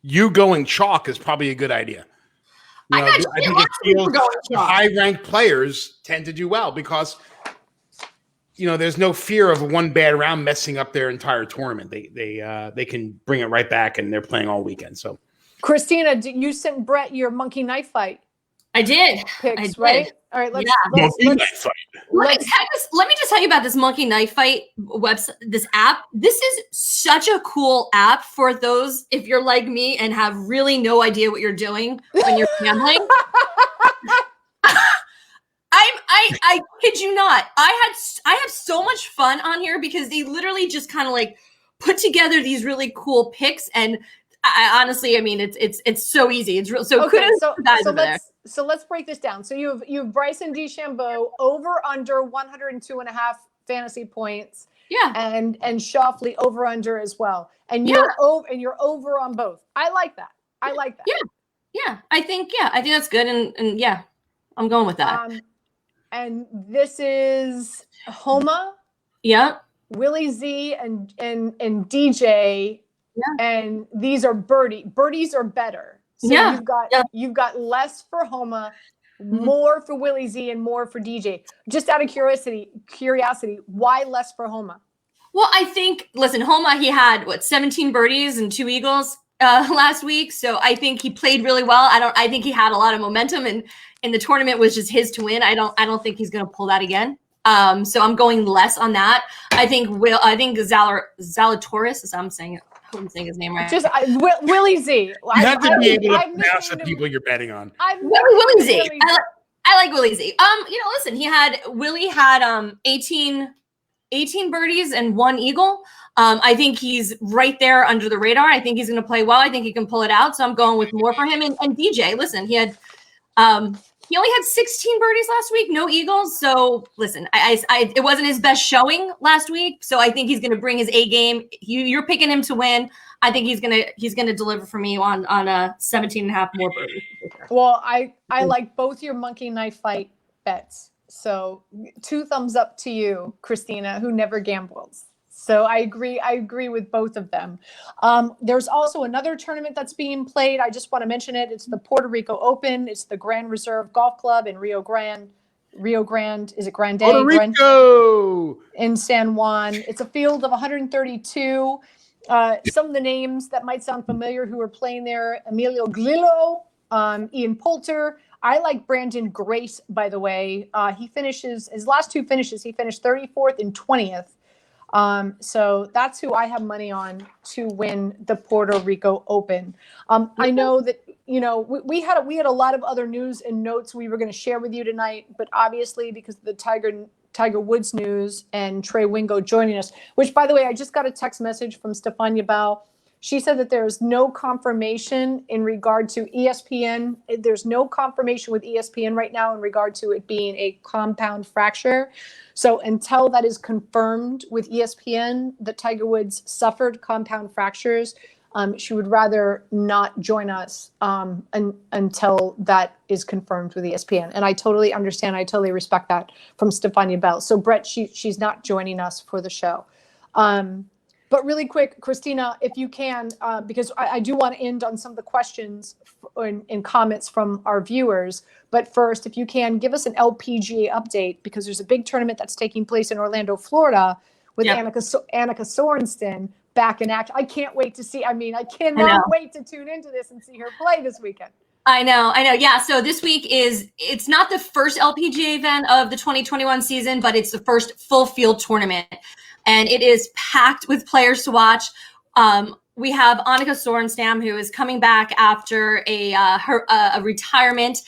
you going chalk is probably a good idea. I think it feels high ranked players tend to do well because there's no fear of one bad round messing up their entire tournament. They can bring it right back, and they're playing all weekend. So, Christina, you sent Brett your monkey knife fight. I did. Picks, right? All right, let's let me just tell you about this monkey knife fight website, this app. This is such a cool app for those if you're like me and have really no idea what you're doing when you're gambling. I kid you not. I have so much fun on here because they literally just kind of like put together these really cool picks, and I honestly, I mean, it's so easy. It's real. So okay. So let's break this down. So you have Bryson DeChambeau over under 102.5 fantasy points. Yeah. And Schauffele over under as well. And you're over on both. I like that. Yeah. I think that's good. And yeah, I'm going with that. And this is Homa. Yeah. Willie Z and DJ. Yeah. And these are birdies are better. So you've got less for Homa, more for Willie Z, and more for DJ. Just out of curiosity, why less for Homa? Well, I think Homa, he had 17 birdies and 2 eagles last week. So I think he played really well. I think he had a lot of momentum, and the tournament was just his to win. I don't think he's going to pull that again. So I'm going less on that. I think Zalatoris, as I'm saying his name right. Just Willie Z. You have to be able to pronounce the people you're betting on. Willie Z. I like Willie Z. Listen, Willie had 18 birdies and 1 eagle. I think he's right there under the radar. I think he's going to play well. I think he can pull it out. So I'm going with more for him. And DJ, listen, he only had 16 birdies last week, no eagles. So listen, it wasn't his best showing last week. So I think he's going to bring his A game. You're picking him to win. I think he's going to deliver for me on a 17.5 more birdies. Well, I like both your monkey knife fight bets. So 2 thumbs up to you, Christina, who never gambles. So I agree with both of them. There's also another tournament that's being played. I just want to mention it. It's the Puerto Rico Open. It's the Grand Reserve Golf Club in Rio Grande. Is it Grande? Puerto Rico! In San Juan. It's a field of 132. Some of the names that might sound familiar who are playing there: Emilio Grillo, Ian Poulter. I like Brandon Grace, by the way. He finishes his last 2 finishes. He finished 34th and 20th. So that's who I have money on to win the Puerto Rico Open. I know that, we had a lot of other news and notes we were going to share with you tonight, but obviously because of the Tiger Woods news and Trey Wingo joining us, which, by the way, I just got a text message from Stefania Bao. She said that there's no confirmation in regard to ESPN. There's no confirmation with ESPN right now in regard to it being a compound fracture. So until that is confirmed with ESPN that Tiger Woods suffered compound fractures, she would rather not join us until that is confirmed with ESPN. And I totally understand. I totally respect that from Stefania Bell. So Brett, she's not joining us for the show. But really quick, Christina, if you can, because I do want to end on some of the questions and comments from our viewers. But first, if you can, give us an LPGA update, because there's a big tournament that's taking place in Orlando, Florida, with Annika Sorenstam back in action. I can't wait to see. I cannot wait to tune into this and see her play this weekend. I know. Yeah. So this week it's not the first LPGA event of the 2021 season, but it's the first full field tournament. And it is packed with players to watch. We have Annika Sorenstam, who is coming back after a retirement.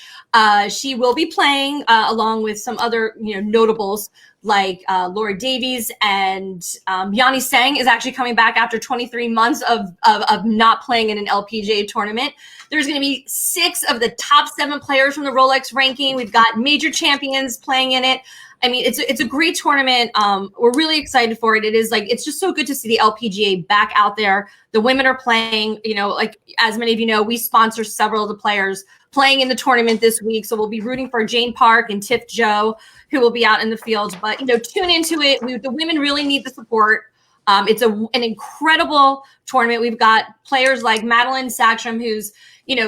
She will be playing along with some other notables like Laura Davies, and Yanni Sang is actually coming back after 23 months of not playing in an LPGA tournament. There's going to be 6 of the top 7 players from the Rolex ranking. We've got major champions playing in it. I mean, it's a great tournament. We're really excited for it. It's just so good to see the LPGA back out there. The women are playing, like as many of you know, we sponsor several of the players playing in the tournament this week. So we'll be rooting for Jane Park and Tiff Joe, who will be out in the field. But, tune into it. The women really need the support. It's an incredible tournament. We've got players like Madeline Sackstrom, who's,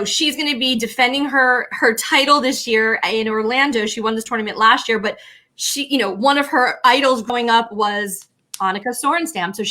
she's going to be defending her title this year in Orlando. She won this tournament last year, but she, one of her idols growing up was Annika Sorenstam. So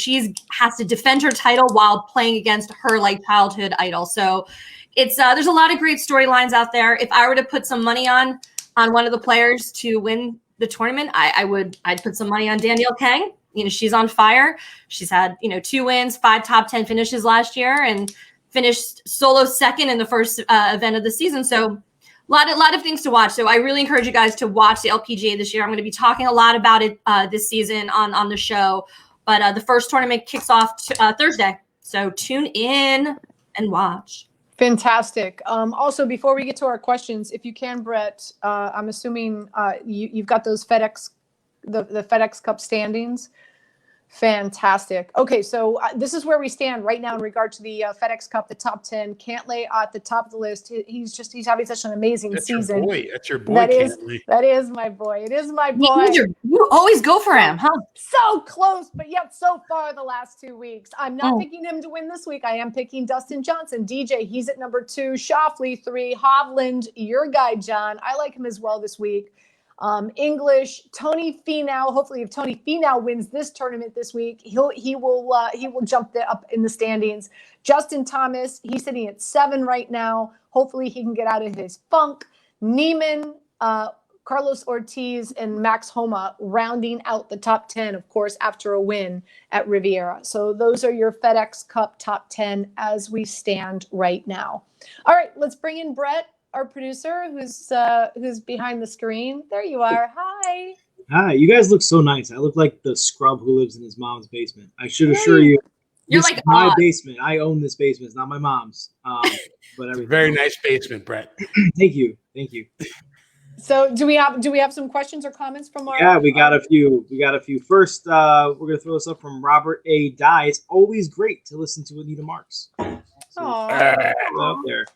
has to defend her title while playing against her childhood idol. So it's there's a lot of great storylines out there. If I were to put some money on one of the players to win the tournament, I'd put some money on Danielle Kang. She's on fire. She's had, 2 wins, 5 top 10 finishes last year, and finished solo second in the first event of the season. So a lot of things to watch. So I really encourage you guys to watch the LPGA this year. I'm going to be talking a lot about it this season on the show. But the first tournament kicks off Thursday. So tune in and watch. Fantastic. Also, before we get to our questions, if you can, Brett, I'm assuming you've got those FedEx, the FedEx Cup standings. Fantastic. Okay, so this is where we stand right now in regard to the FedEx Cup, the top 10. Cantlay at the top of the list. He's having such an amazing season. That's your boy. That is my boy. It is my boy. You always go for him, huh? So close, but yet so far the last 2 weeks. I'm not picking him to win this week. I am picking Dustin Johnson. DJ, he's at number 2. Schauffele 3. Hovland, your guy, John. I like him as well this week. English, Tony Finau. Hopefully, if Tony Finau wins this tournament this week, he will jump up in the standings. Justin Thomas, he's sitting at 7 right now. Hopefully, he can get out of his funk. Neiman, Carlos Ortiz, and Max Homa rounding out the top 10, of course, after a win at Riviera. So those are your FedEx Cup top 10 as we stand right now. All right, let's bring in Brett, our producer, who's behind the screen. There you are. Hi. Hi. You guys look so nice. I look like the scrub who lives in his mom's basement. I should assure you, you're this like is my basement. I own this basement. It's not my mom's. But it's a very nice basement, Brett. Thank you. So do we have some questions or comments from our? Yeah, we got a few. First, we're gonna throw this up from Robert A. Dye. It's always great to listen to Anita Marks. So, out there.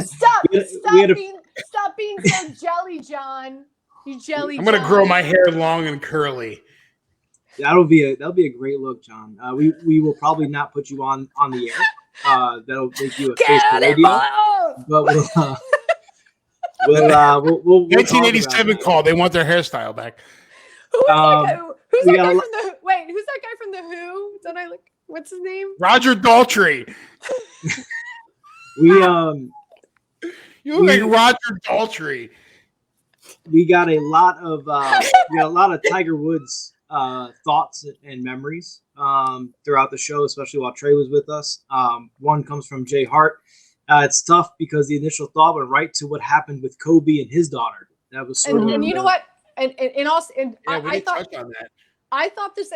Stop being so jelly, John. You jelly. I'm gonna grow my hair long and curly. That'll be a great look, John. We will probably not put you on the air. That'll make you a face for radio. But we'll 1987 call. They want their hairstyle back. Who's that guy from the Who? Don't I look? What's his name? Roger Daltrey. You look like Roger Daltrey. We got a lot of Tiger Woods thoughts and memories throughout the show, especially while Trey was with us. One comes from Jay Hart. It's tough because the initial thought went right to what happened with Kobe and his daughter. That was sort of. And you know what? I thought on that. I thought this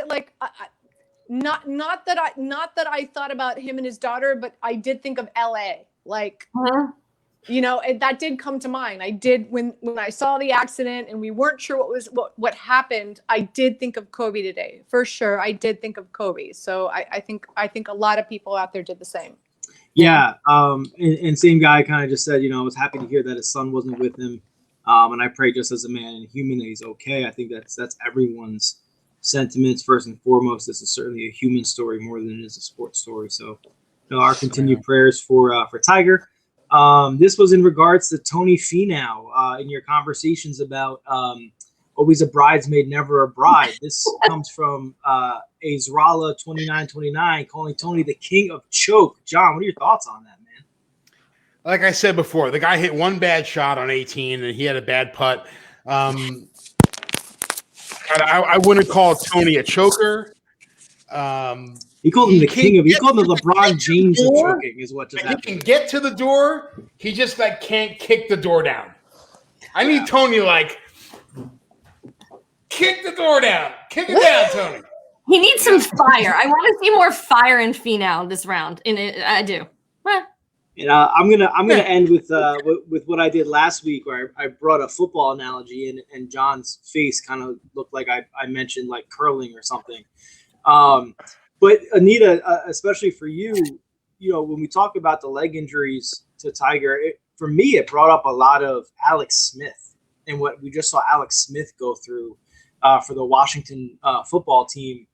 not that I thought about him and his daughter, but I did think of LA. And that did come to mind. I did when I saw the accident and we weren't sure what happened. I did think of Kobe today for sure. I did think of Kobe. So I think a lot of people out there did the same. Yeah. And same guy kind of just said, I was happy to hear that his son wasn't with him. And I pray just as a man and a human that he's okay. I think that's everyone's sentiments first and foremost. This is certainly a human story more than it is a sports story. So our continued prayers for Tiger. This was in regards to Tony Finau in your conversations about always a bridesmaid, never a bride. This comes from Azrala 2929 calling Tony the king of choke. John, what are your thoughts on that, man? Like I said before, the guy hit one bad shot on 18 and he had a bad putt. I wouldn't call Tony a choker. He called him He the king of. He called him the can't LeBron get James to of the door. choking. Is what just He happened. can get to the door. He just like can't kick the door down. I need Tony like kick the door down. Kick it down, Tony. He needs some fire. I want to see more fire in Finau this round. I do. And I'm gonna end with what I did last week, where I brought a football analogy in, and John's face kind of looked like I mentioned like curling or something. But Anita, especially for you, when we talk about the leg injuries to Tiger, for me it brought up a lot of Alex Smith and what we just saw Alex Smith go through for the Washington football team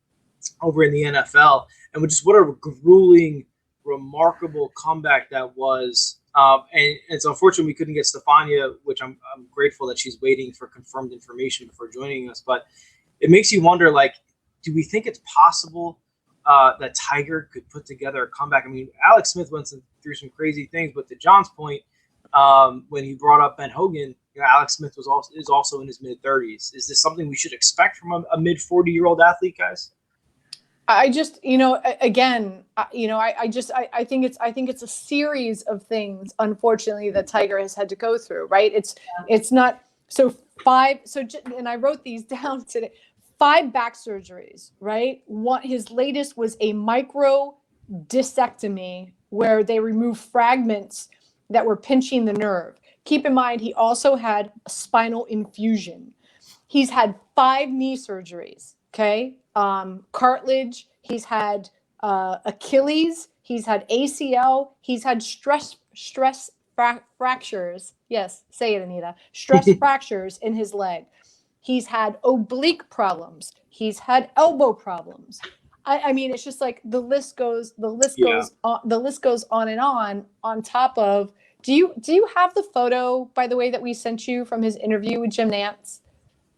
over in the NFL, and just what a grueling, remarkable comeback that was. And it's unfortunate we couldn't get Stefania, which I'm grateful that she's waiting for confirmed information before joining us. But it makes you wonder, like, do we think it's possible that Tiger could put together a comeback? I mean, Alex Smith went through some crazy things, but to John's point, when he brought up Ben Hogan, Alex Smith is also in his mid-30s. Is this something we should expect from a mid-40-year-old athlete, guys? I just, again, I think it's a series of things, unfortunately, that Tiger has had to go through, right? It's not and I wrote these down today. 5 back surgeries, right? His latest was a micro discectomy where they removed fragments that were pinching the nerve. Keep in mind, he also had a spinal infusion. He's had 5 knee surgeries, okay? Cartilage, he's had Achilles, he's had ACL, he's had stress fractures. Yes, say it, Anita. Stress fractures in his leg. He's had oblique problems. He's had elbow problems. I mean, it's just like the list goes on and on. On top of, do you have the photo, by the way, that we sent you from his interview with Jim Nantz?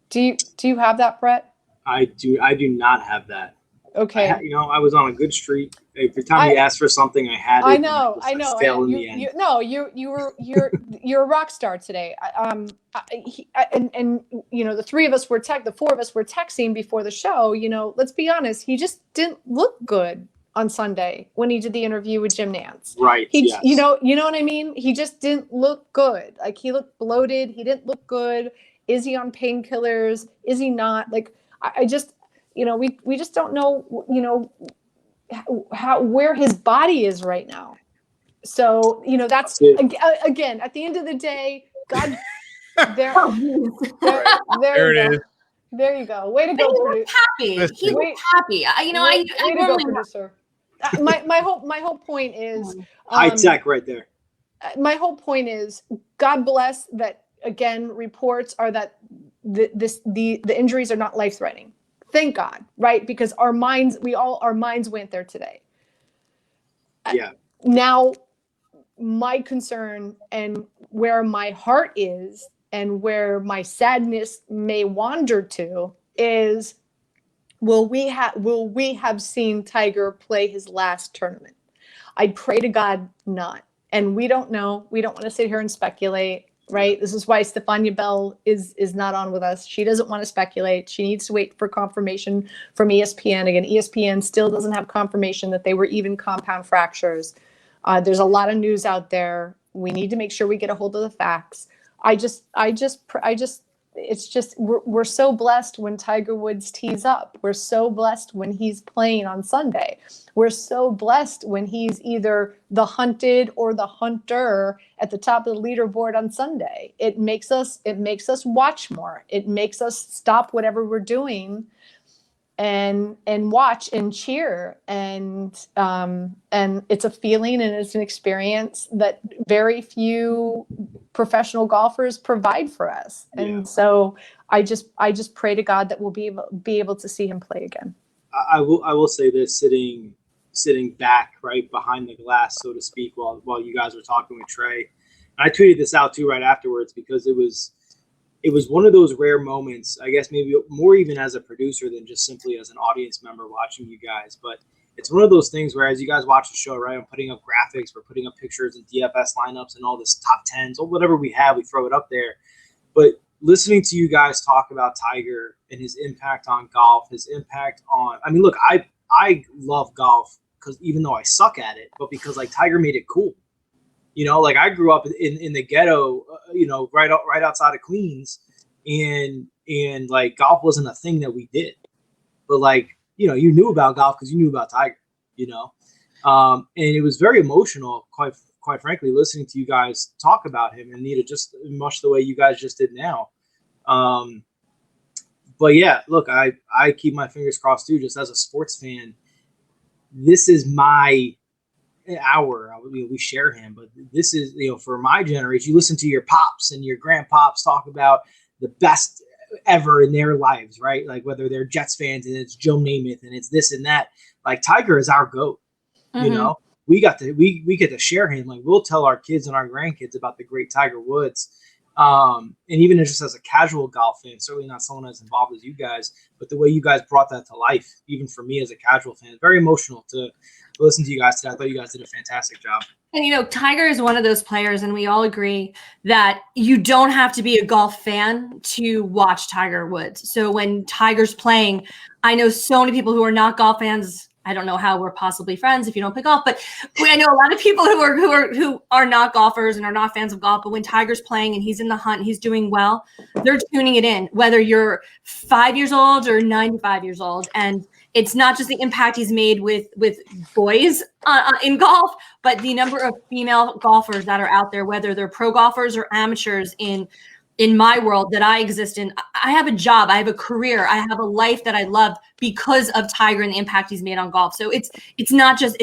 Do you have that, Brett? I do not have that. Okay. I was on a good streak. Every time you asked for something, I had it. I know. Fail in the end. You're a rock star today. The 3 of us were the 4 of us were texting before the show. Let's be honest. He just didn't look good on Sunday when he did the interview with Jim Nantz. Right. Yes. You know what I mean? He just didn't look good. Like, he looked bloated. He didn't look good. Is he on painkillers? Is he not? Like, I just, we just don't know, where his body is right now. So, that's again, at the end of the day, God, there it is. There you go. Way to go, producer. He was happy. I normally producer. My whole point is high tech right there. My whole point is, God bless that. Again, reports are that the injuries are not life-threatening. Thank God, right? Because our minds went there today. Yeah. Now, my concern and where my heart is and where my sadness may wander to is, will we have seen Tiger play his last tournament? I pray to God not. And we don't know. We don't want to sit here and speculate. Right. This is why Stefania Bell is not on with us. She doesn't want to speculate. She needs to wait for confirmation from ESPN. Again, ESPN still doesn't have confirmation that they were even compound fractures. There's a lot of news out there. We need to make sure we get a hold of the facts. It's just, we're so blessed when Tiger Woods tees up. We're so blessed when he's playing on Sunday. We're so blessed when he's either the hunted or the hunter at the top of the leaderboard on Sunday. It makes us watch more. It makes us stop whatever we're doing and watch and cheer. And it's a feeling and it's an experience that very few professional golfers provide for us. And so I just pray to God that we'll be able to see him play again. I will say this, sitting back right behind the glass, so to speak, while you guys were talking with Trey. And I tweeted this out too right afterwards, because it was one of those rare moments, I guess maybe more even as a producer than just simply as an audience member watching you guys. But it's one of those things where, as you guys watch the show, right, I'm putting up graphics, we're putting up pictures and DFS lineups and all this top 10s or whatever we have, we throw it up there. But listening to you guys talk about Tiger and his impact on golf, his impact on, I mean, look, I love golf because even though I suck at it, but because like Tiger made it cool. You know, like I grew up in the ghetto, you know, right outside of Queens, and like golf wasn't a thing that we did, but like, you know, you knew about golf because you knew about Tiger, you know, and it was very emotional, quite frankly, listening to you guys talk about him, and Anita, just much the way you guys just did now. But yeah, look, I keep my fingers crossed too, just as a sports fan. This is my hour. We share him, but this is, you know, for my generation, you listen to your pops and your grandpops talk about the best ever in their lives, right? Like whether they're Jets fans and it's Joe Namath and it's this and that. Like Tiger is our GOAT. Mm-hmm. You know, we get to share him. Like we'll tell our kids and our grandkids about the great Tiger Woods. And even just as a casual golf fan, certainly not someone as involved as you guys, but the way you guys brought that to life, even for me as a casual fan, very emotional to listen to you guys today. I thought you guys did a fantastic job. And, you know, Tiger is one of those players, and we all agree that you don't have to be a golf fan to watch Tiger Woods. So when Tiger's playing, I know so many people who are not golf fans. I don't know how we're possibly friends if you don't play golf, but I know a lot of people who are not golfers and are not fans of golf. But when Tiger's playing and he's in the hunt, he's doing well, they're tuning it in, whether you're 5 years old or 95 years old. And it's not just the impact he's made with boys in golf, but the number of female golfers that are out there, whether they're pro golfers or amateurs in my world that I exist in. I have a job, I have a career, I have a life that I love because of Tiger and the impact he's made on golf. So it's not just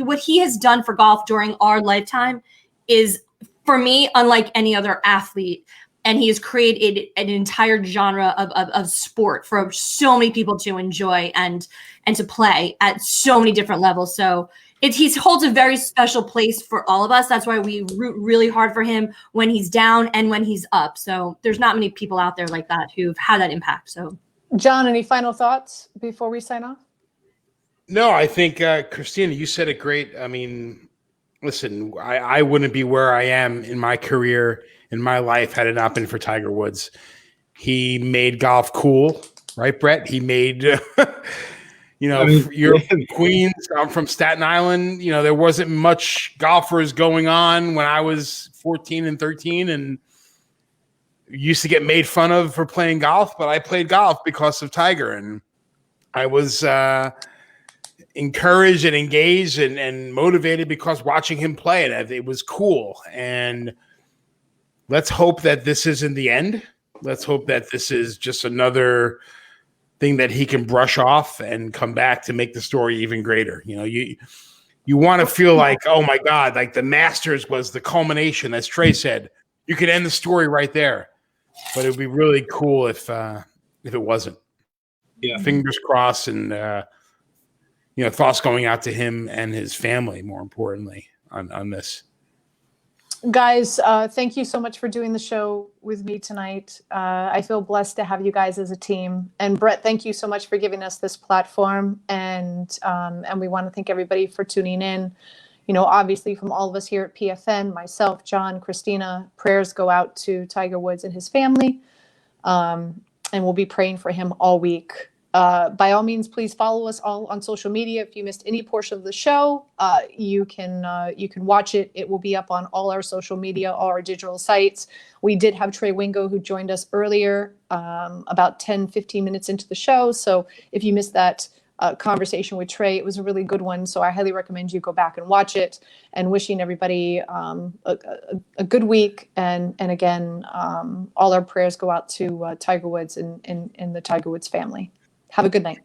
what he has done for golf during our lifetime is, for me, unlike any other athlete. And he has created an entire genre of sport for so many people to enjoy and to play at so many different levels. So he holds a very special place for all of us. That's why we root really hard for him when he's down and when he's up. So there's not many people out there like that who've had that impact. So, John, any final thoughts before we sign off? No, I think, Christina, you said it great. I mean, listen, I wouldn't be where I am in my career, in my life, had it not been for Tiger Woods. He made golf cool, right, Brett? He made, you know, you're from Queens, I'm from Staten Island. You know, there wasn't much golfers going on when I was 14 and 13, and used to get made fun of for playing golf, but I played golf because of Tiger, and I was encouraged and engaged and motivated because watching him play it was cool. And let's hope that this isn't the end. Let's hope that this is just another thing that he can brush off and come back to make the story even greater. You know, you want to feel like, oh my God, like the Masters was the culmination, as Trey said. You could end the story right there, but it would be really cool if it wasn't. Yeah. Fingers crossed, and you know, thoughts going out to him and his family, more importantly, on this. Guys, thank you so much for doing the show with me tonight. I feel blessed to have you guys as a team. And Brett, thank you so much for giving us this platform. And we want to thank everybody for tuning in. You know, obviously from all of us here at PFN, myself, John, Christina, prayers go out to Tiger Woods and his family. And we'll be praying for him all week. By all means, please follow us all on social media. If you missed any portion of the show, you can watch it. It will be up on all our social media, all our digital sites. We did have Trey Wingo, who joined us earlier, about 10, 15 minutes into the show. So if you missed that conversation with Trey, it was a really good one. So I highly recommend you go back and watch it. And wishing everybody a good week. And again, all our prayers go out to Tiger Woods and the Tiger Woods family. Have a good night.